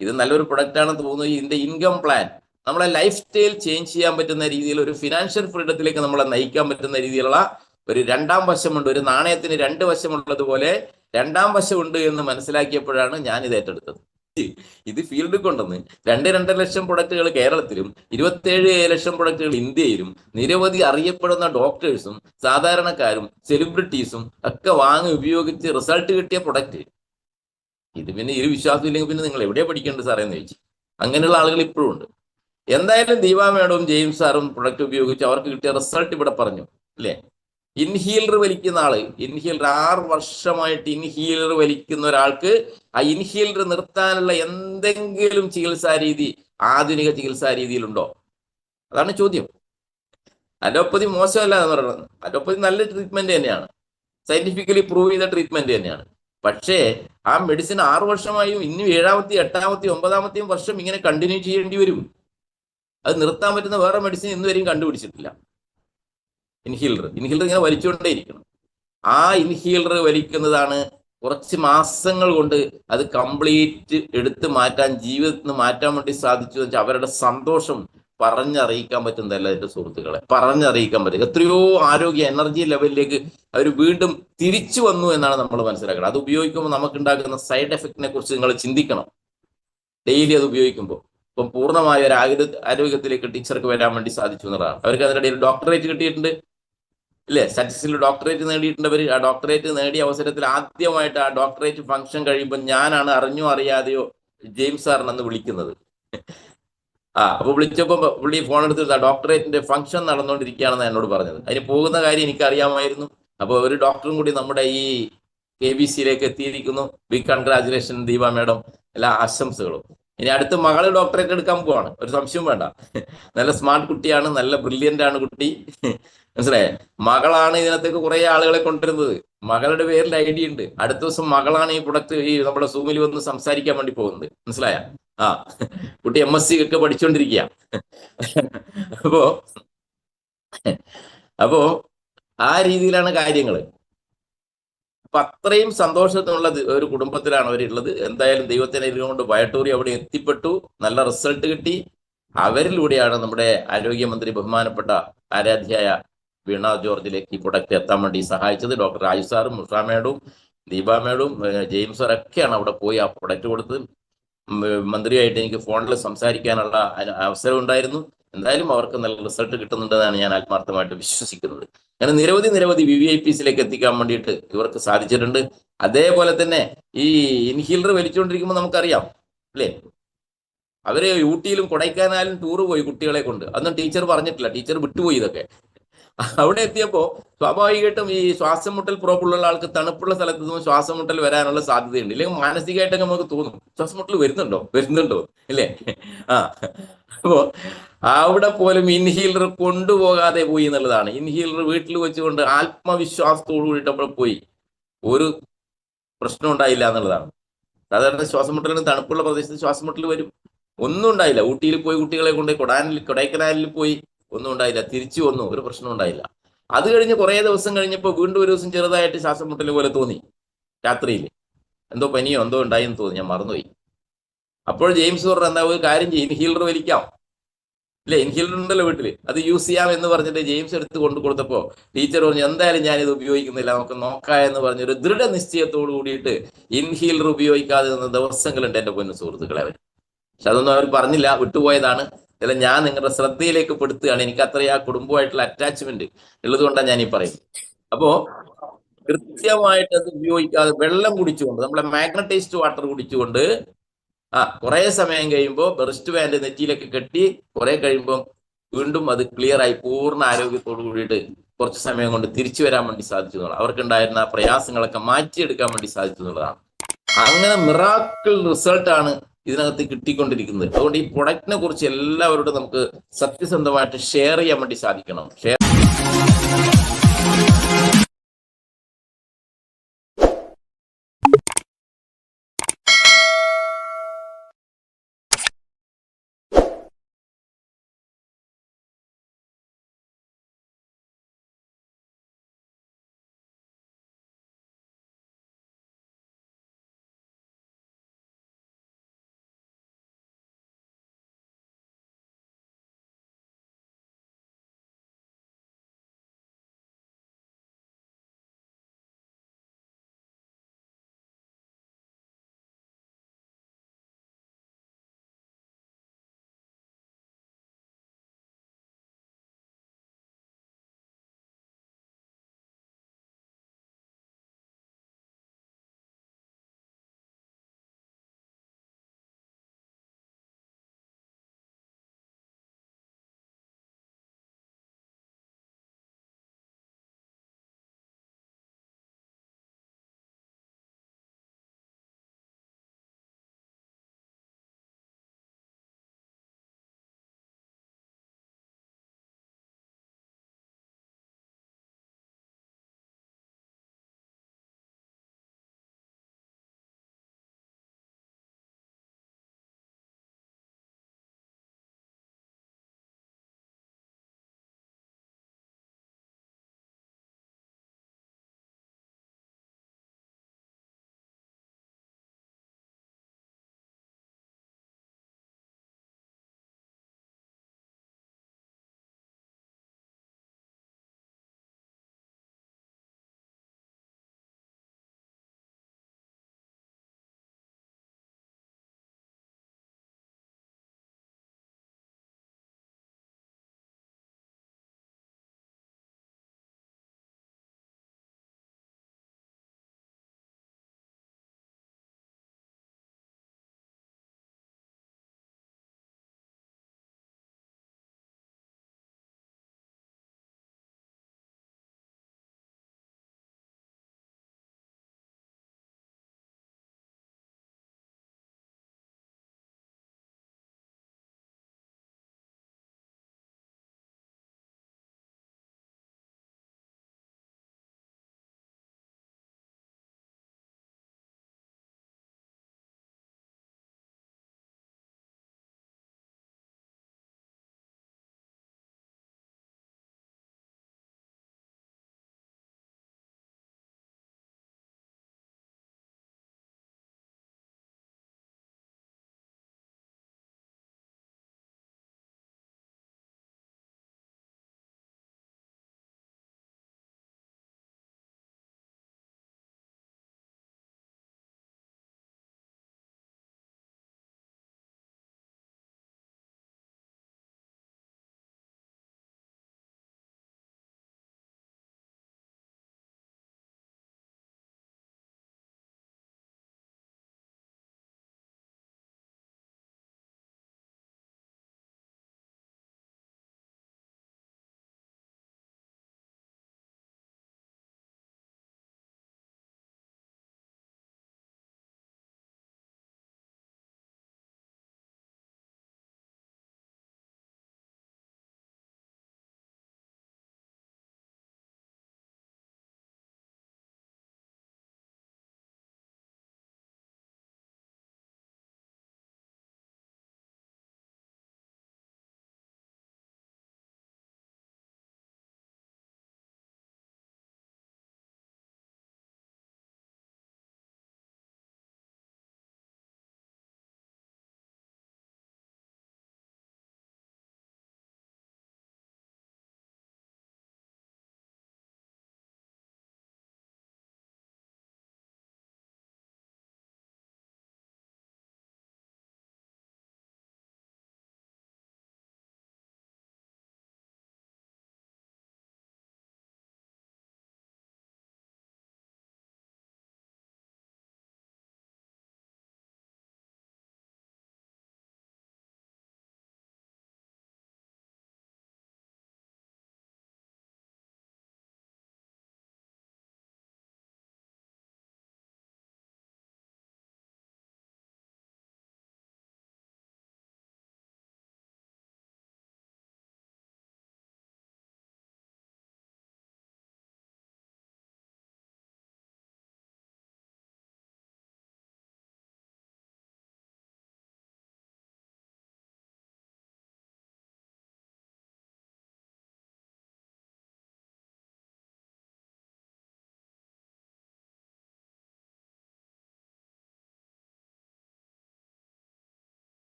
ഇത് നല്ലൊരു പ്രൊഡക്റ്റ് ആണെന്ന് തോന്നുന്നു. ഇതിന്റെ ഇൻകം പ്ലാൻ നമ്മളെ ലൈഫ് സ്റ്റൈൽ ചേഞ്ച് ചെയ്യാൻ പറ്റുന്ന രീതിയിൽ, ഒരു ഫിനാൻഷ്യൽ ഫ്രീഡത്തിലേക്ക് നമ്മളെ നയിക്കാൻ പറ്റുന്ന രീതിയിലുള്ള ഒരു രണ്ടാം വശമുണ്ട്. ഒരു നാണയത്തിന് 2 വശമുള്ളതുപോലെ 2ാം വശമുണ്ട് എന്ന് മനസ്സിലാക്കിയപ്പോഴാണ് ഞാൻ ഇത് ഏറ്റെടുത്തത്. ഇത് ഫീൽഡിൽ കൊണ്ടുവന്ന് 2.5 ലക്ഷം പ്രൊഡക്റ്റുകൾ കേരളത്തിലും 27 ലക്ഷം പ്രൊഡക്റ്റുകൾ ഇന്ത്യയിലും നിരവധി അറിയപ്പെടുന്ന ഡോക്ടേഴ്സും സാധാരണക്കാരും സെലിബ്രിറ്റീസും ഒക്കെ വാങ്ങി ഉപയോഗിച്ച് റിസൾട്ട് കിട്ടിയ പ്രൊഡക്റ്റ്. ഇത് പിന്നെ ഒരു വിശ്വാസം ഇല്ലെങ്കിൽ പിന്നെ നിങ്ങൾ എവിടെയാ പഠിക്കേണ്ടത് സാറേ എന്ന് ചോദിച്ചു. അങ്ങനെയുള്ള ആളുകൾ ഇപ്പോഴും ഉണ്ട്. എന്തായാലും ദീപ മേഡവും ജെയിംസ് സാറും പ്രൊഡക്റ്റ് ഉപയോഗിച്ച് അവർക്ക് കിട്ടിയ റിസൾട്ട് ഇവിടെ പറഞ്ഞു, അല്ലേ? ഇൻഹീലർ വലിക്കുന്ന ആള്, 6 വർഷമായിട്ട് ഇൻഹീലർ വലിക്കുന്ന ഒരാൾക്ക് ആ ഇൻഹീലർ നിർത്താനുള്ള എന്തെങ്കിലും ചികിത്സാ രീതി ആധുനിക ചികിത്സാ രീതിയിലുണ്ടോ? അതാണ് ചോദ്യം. അലോപ്പതി മോശമല്ല എന്ന് പറയുന്നത്. അലോപ്പതി നല്ല ട്രീറ്റ്മെന്റ് തന്നെയാണ്, സയന്റിഫിക്കലി പ്രൂവ് ചെയ്ത ട്രീറ്റ്മെന്റ് തന്നെയാണ്. പക്ഷേ ആ മെഡിസിൻ 6 വർഷമായും ഇനി 7ാമത്തെയും 8ാമത്തെയും 9ാമത്തെയും വർഷം ഇങ്ങനെ കണ്ടിന്യൂ ചെയ്യേണ്ടി വരും. അത് നിർത്താൻ പറ്റുന്ന വേറെ മെഡിസിൻ ഇന്നുവരെയും കണ്ടുപിടിച്ചിട്ടില്ല. ഇൻഹീലർ ഇങ്ങനെ വലിച്ചുകൊണ്ടേയിരിക്കണം. ആ ഇൻഹീലർ വലിക്കുന്നതാണ് കുറച്ച് മാസങ്ങൾ കൊണ്ട് അത് കംപ്ലീറ്റ് എടുത്ത് മാറ്റാൻ, ജീവിതത്തിൽ നിന്ന് മാറ്റാൻ വേണ്ടി സാധിച്ചു എന്ന് വെച്ചാൽ അവരുടെ സന്തോഷം പറഞ്ഞറിയിക്കാൻ പറ്റുന്നതല്ല എൻ്റെ സുഹൃത്തുക്കളെ, പറഞ്ഞറിയിക്കാൻ പറ്റും. എത്രയോ ആരോഗ്യ എനർജി ലെവലിലേക്ക് അവർ വീണ്ടും തിരിച്ചു വന്നു എന്നാണ് നമ്മൾ മനസ്സിലാക്കുന്നത്. അത് ഉപയോഗിക്കുമ്പോൾ നമുക്കുണ്ടാകുന്ന സൈഡ് എഫക്റ്റിനെ കുറിച്ച് നിങ്ങൾ ചിന്തിക്കണം. ഡെയിലി അത് ഉപയോഗിക്കുമ്പോൾ ഇപ്പം പൂർണ്ണമായ ഒരു ആരോഗ്യത്തിലേക്ക് ടീച്ചർക്ക് വരാൻ വേണ്ടി സാധിച്ചു എന്നുള്ളതാണ്. അവർക്ക് അതിനിടയിൽ ഡോക്ടറേറ്റ് കിട്ടിയിട്ടുണ്ട്, ഇല്ലേ? സ്റ്റാറ്റിസ്റ്റിക്സിൽ ഡോക്ടറേറ്റ് നേടിയിട്ടുണ്ട് അവർ. ആ ഡോക്ടറേറ്റ് നേടിയ അവസരത്തിൽ ആദ്യമായിട്ട് ആ ഡോക്ടറേറ്റ് ഫംഗ്ഷൻ കഴിയുമ്പോൾ ഞാനാണ് അറിഞ്ഞോ അറിയാതെയോ ജെയിംസ് സാറിനെന്ന് വിളിക്കുന്നത്. അപ്പൊ വിളിച്ചപ്പോൾ പുള്ളി ഫോൺ എടുത്തിട്ട് ഡോക്ടറേറ്റിന്റെ ഫംഗ്ഷൻ നടന്നുകൊണ്ടിരിക്കുകയാണെന്ന് എന്നോട് പറഞ്ഞത്. അതിന് പോകുന്ന കാര്യം എനിക്ക് അറിയാമായിരുന്നു. അപ്പോൾ ഒരു ഡോക്ടറും കൂടി നമ്മുടെ ഈ KBCയിലേക്ക് എത്തിയിരിക്കുന്നു. ബിഗ് കൺഗ്രാജുലേഷൻ ദീപ മേഡം, എല്ലാ ആശംസകളും. ഇനി അടുത്ത മകള് ഡോക്ടറേറ്റ് എടുക്കാൻ പോവാണ്, ഒരു സംശയം വേണ്ട. നല്ല സ്മാർട്ട് കുട്ടിയാണ്, നല്ല ബ്രില്യൻ്റ് ആണ് കുട്ടി. മനസ്സിലായേ? മകളാണ് ഇതിനകത്തേക്ക് കുറെ ആളുകളെ കൊണ്ടുവരുന്നത്. മകളുടെ പേരിൽ ഐഡിയ ഉണ്ട്. അടുത്ത ദിവസം മകളാണ് ഈ പ്രൊഡക്റ്റ് ഈ നമ്മുടെ സൂമിൽ വന്ന് സംസാരിക്കാൻ വേണ്ടി പോകുന്നത്. മനസ്സിലായ? കുട്ടി MSc ഒക്കെ പഠിച്ചുകൊണ്ടിരിക്കുക. അപ്പോ ആ രീതിയിലാണ് കാര്യങ്ങൾ. അപ്പൊ അത്രയും സന്തോഷത്തിനുള്ള ഒരു കുടുംബത്തിലാണ് അവരുള്ളത്. എന്തായാലും ദൈവത്തിന്റെ കൊണ്ട് വയട്ടൂരി അവിടെ എത്തിപ്പെട്ടു, നല്ല റിസൾട്ട് കിട്ടി. അവരിലൂടെയാണ് നമ്മുടെ ആരോഗ്യമന്ത്രി ബഹുമാനപ്പെട്ട ആരാധ്യായ വീണ ജോർജിലേക്ക് ഈ പ്രൊഡക്റ്റ് എത്താൻ വേണ്ടി സഹായിച്ചത്. ഡോക്ടർ രാജു സാറും ഉഷ മേഡും ദീപ മേഡും ജെയിംസ് സാറൊക്കെയാണ് അവിടെ പോയി ആ പ്രൊഡക്റ്റ് കൊടുത്തത്. മന്ത്രിയായിട്ട് എനിക്ക് ഫോണിൽ സംസാരിക്കാനുള്ള അവസരം ഉണ്ടായിരുന്നു. എന്തായാലും അവർക്ക് നല്ല റിസൾട്ട് കിട്ടുന്നുണ്ടെന്നാണ് ഞാൻ ആത്മാർത്ഥമായിട്ട് വിശ്വസിക്കുന്നത്. അങ്ങനെ നിരവധി VVIPസിലേക്ക് എത്തിക്കാൻ വേണ്ടിയിട്ട് ഇവർക്ക് സാധിച്ചിട്ടുണ്ട്. അതേപോലെ തന്നെ ഈ ഇൻഹീലർ വലിച്ചുകൊണ്ടിരിക്കുമ്പോൾ നമുക്കറിയാം അല്ലേ, അവര് ഊട്ടിയിലും കൊടൈക്കനാലും ടൂറ് പോയി കുട്ടികളെ കൊണ്ട്. അതൊന്നും ടീച്ചർ പറഞ്ഞിട്ടില്ല, ടീച്ചർ വിട്ടുപോയി ഇതൊക്കെ. അവിടെ എത്തിയപ്പോൾ സ്വാഭാവികമായിട്ടും ഈ ശ്വാസം മുട്ടൽ പ്രോബ്ലം ഉള്ള ആൾക്ക് തണുപ്പുള്ള സ്ഥലത്ത് നിന്നും ശ്വാസം മുട്ടൽ വരാനുള്ള സാധ്യതയുണ്ട്. ഇല്ലെങ്കിൽ മാനസികമായിട്ടൊക്കെ നമുക്ക് തോന്നും ശ്വാസം മുട്ടൽ വരുന്നുണ്ടോ ഇല്ലേ? അപ്പോ അവിടെ പോലും ഇൻഹീലർ കൊണ്ടുപോകാതെ പോയി എന്നുള്ളതാണ്. ഇൻഹീലർ വീട്ടിൽ വെച്ചുകൊണ്ട് ആത്മവിശ്വാസത്തോടു കൂടിയിട്ട് പോയി, ഒരു പ്രശ്നം ഉണ്ടായില്ല എന്നുള്ളതാണ്. സാധാരണ ശ്വാസം മുട്ടലിന് തണുപ്പുള്ള പ്രദേശത്ത് ശ്വാസം മുട്ടൽ വരും, ഒന്നും ഉണ്ടായില്ല. ഊട്ടിയിൽ പോയി കുട്ടികളെ കൊണ്ട് കൊടൈക്കനാലിൽ പോയി, ഒന്നും ഉണ്ടായില്ല. തിരിച്ചു വന്നു, ഒരു പ്രശ്നം ഉണ്ടായില്ല. അത് കഴിഞ്ഞ് കുറേ ദിവസം കഴിഞ്ഞപ്പോൾ വീണ്ടും ഒരു ദിവസം ചെറുതായിട്ട് ശ്വാസം മുട്ടൽ പോലെ തോന്നി. രാത്രിയിൽ എന്തോ പനിയോ എന്തോ ഉണ്ടായെന്ന് തോന്നി, ഞാൻ മറന്നുപോയി. അപ്പോൾ ജെയിംസ് പറഞ്ഞ എന്താ ഒരു കാര്യം ചെയ്യും, ഇൻഹീലർ വലിക്കാം ഇല്ലേ, ഇൻഹീലർ ഉണ്ടല്ലോ വീട്ടിൽ, അത് യൂസ് ചെയ്യാം എന്ന് പറഞ്ഞിട്ട് ജെയിംസ് എടുത്ത് കൊണ്ടു കൊടുത്തപ്പോൾ ടീച്ചർ പറഞ്ഞു എന്തായാലും ഞാനിത് ഉപയോഗിക്കുന്നില്ല, നമുക്ക് നോക്കാം എന്ന് പറഞ്ഞൊരു ദൃഢനിശ്ചയത്തോടു കൂടിയിട്ട് ഇൻഹീലർ ഉപയോഗിക്കാതെ നിന്ന ദിവസങ്ങളുണ്ട് എൻ്റെ പൊന്നു സുഹൃത്തുക്കളെ. അവർ പക്ഷെ അതൊന്നും അവർ പറഞ്ഞില്ല, വിട്ടുപോയതാണ്. അല്ല, ഞാൻ നിങ്ങളുടെ ശ്രദ്ധയിലേക്ക് പെടുത്തുകയാണ്. എനിക്ക് അത്രയും ആ കുടുംബമായിട്ടുള്ള അറ്റാച്ച്മെന്റ് ഉള്ളത് കൊണ്ടാണ് ഞാൻ ഈ പറയുന്നത്. അപ്പോ കൃത്യമായിട്ട് അത് ഉപയോഗിക്കാതെ വെള്ളം കുടിച്ചുകൊണ്ട്, നമ്മളെ മാഗ്നറ്റൈസ്ഡ് വാട്ടർ കുടിച്ചുകൊണ്ട് കുറെ സമയം കഴിയുമ്പോൾ ബ്രസ്റ്റ് ബാൻഡ് നെറ്റിയിലൊക്കെ കെട്ടി കുറെ കഴിയുമ്പോൾ വീണ്ടും അത് ക്ലിയർ ആയി പൂർണ്ണ ആരോഗ്യത്തോടു കൂടിയിട്ട് കുറച്ച് സമയം കൊണ്ട് തിരിച്ചു വരാൻ വേണ്ടി സാധിച്ചു എന്നുള്ളത്, അവർക്കുണ്ടായിരുന്ന പ്രയാസങ്ങളൊക്കെ മാറ്റിയെടുക്കാൻ വേണ്ടി സാധിച്ചു എന്നുള്ളതാണ്. അങ്ങനെ മിറാക്കിൾ റിസൾട്ടാണ് ഇതിനകത്ത് കിട്ടിക്കൊണ്ടിരിക്കുന്നത്. അതുകൊണ്ട് ഈ പ്രൊഡക്റ്റിനെ കുറിച്ച് എല്ലാവരോടും നമുക്ക് സത്യസന്ധമായിട്ട് ഷെയർ ചെയ്യാൻ വേണ്ടി സാധിക്കണം.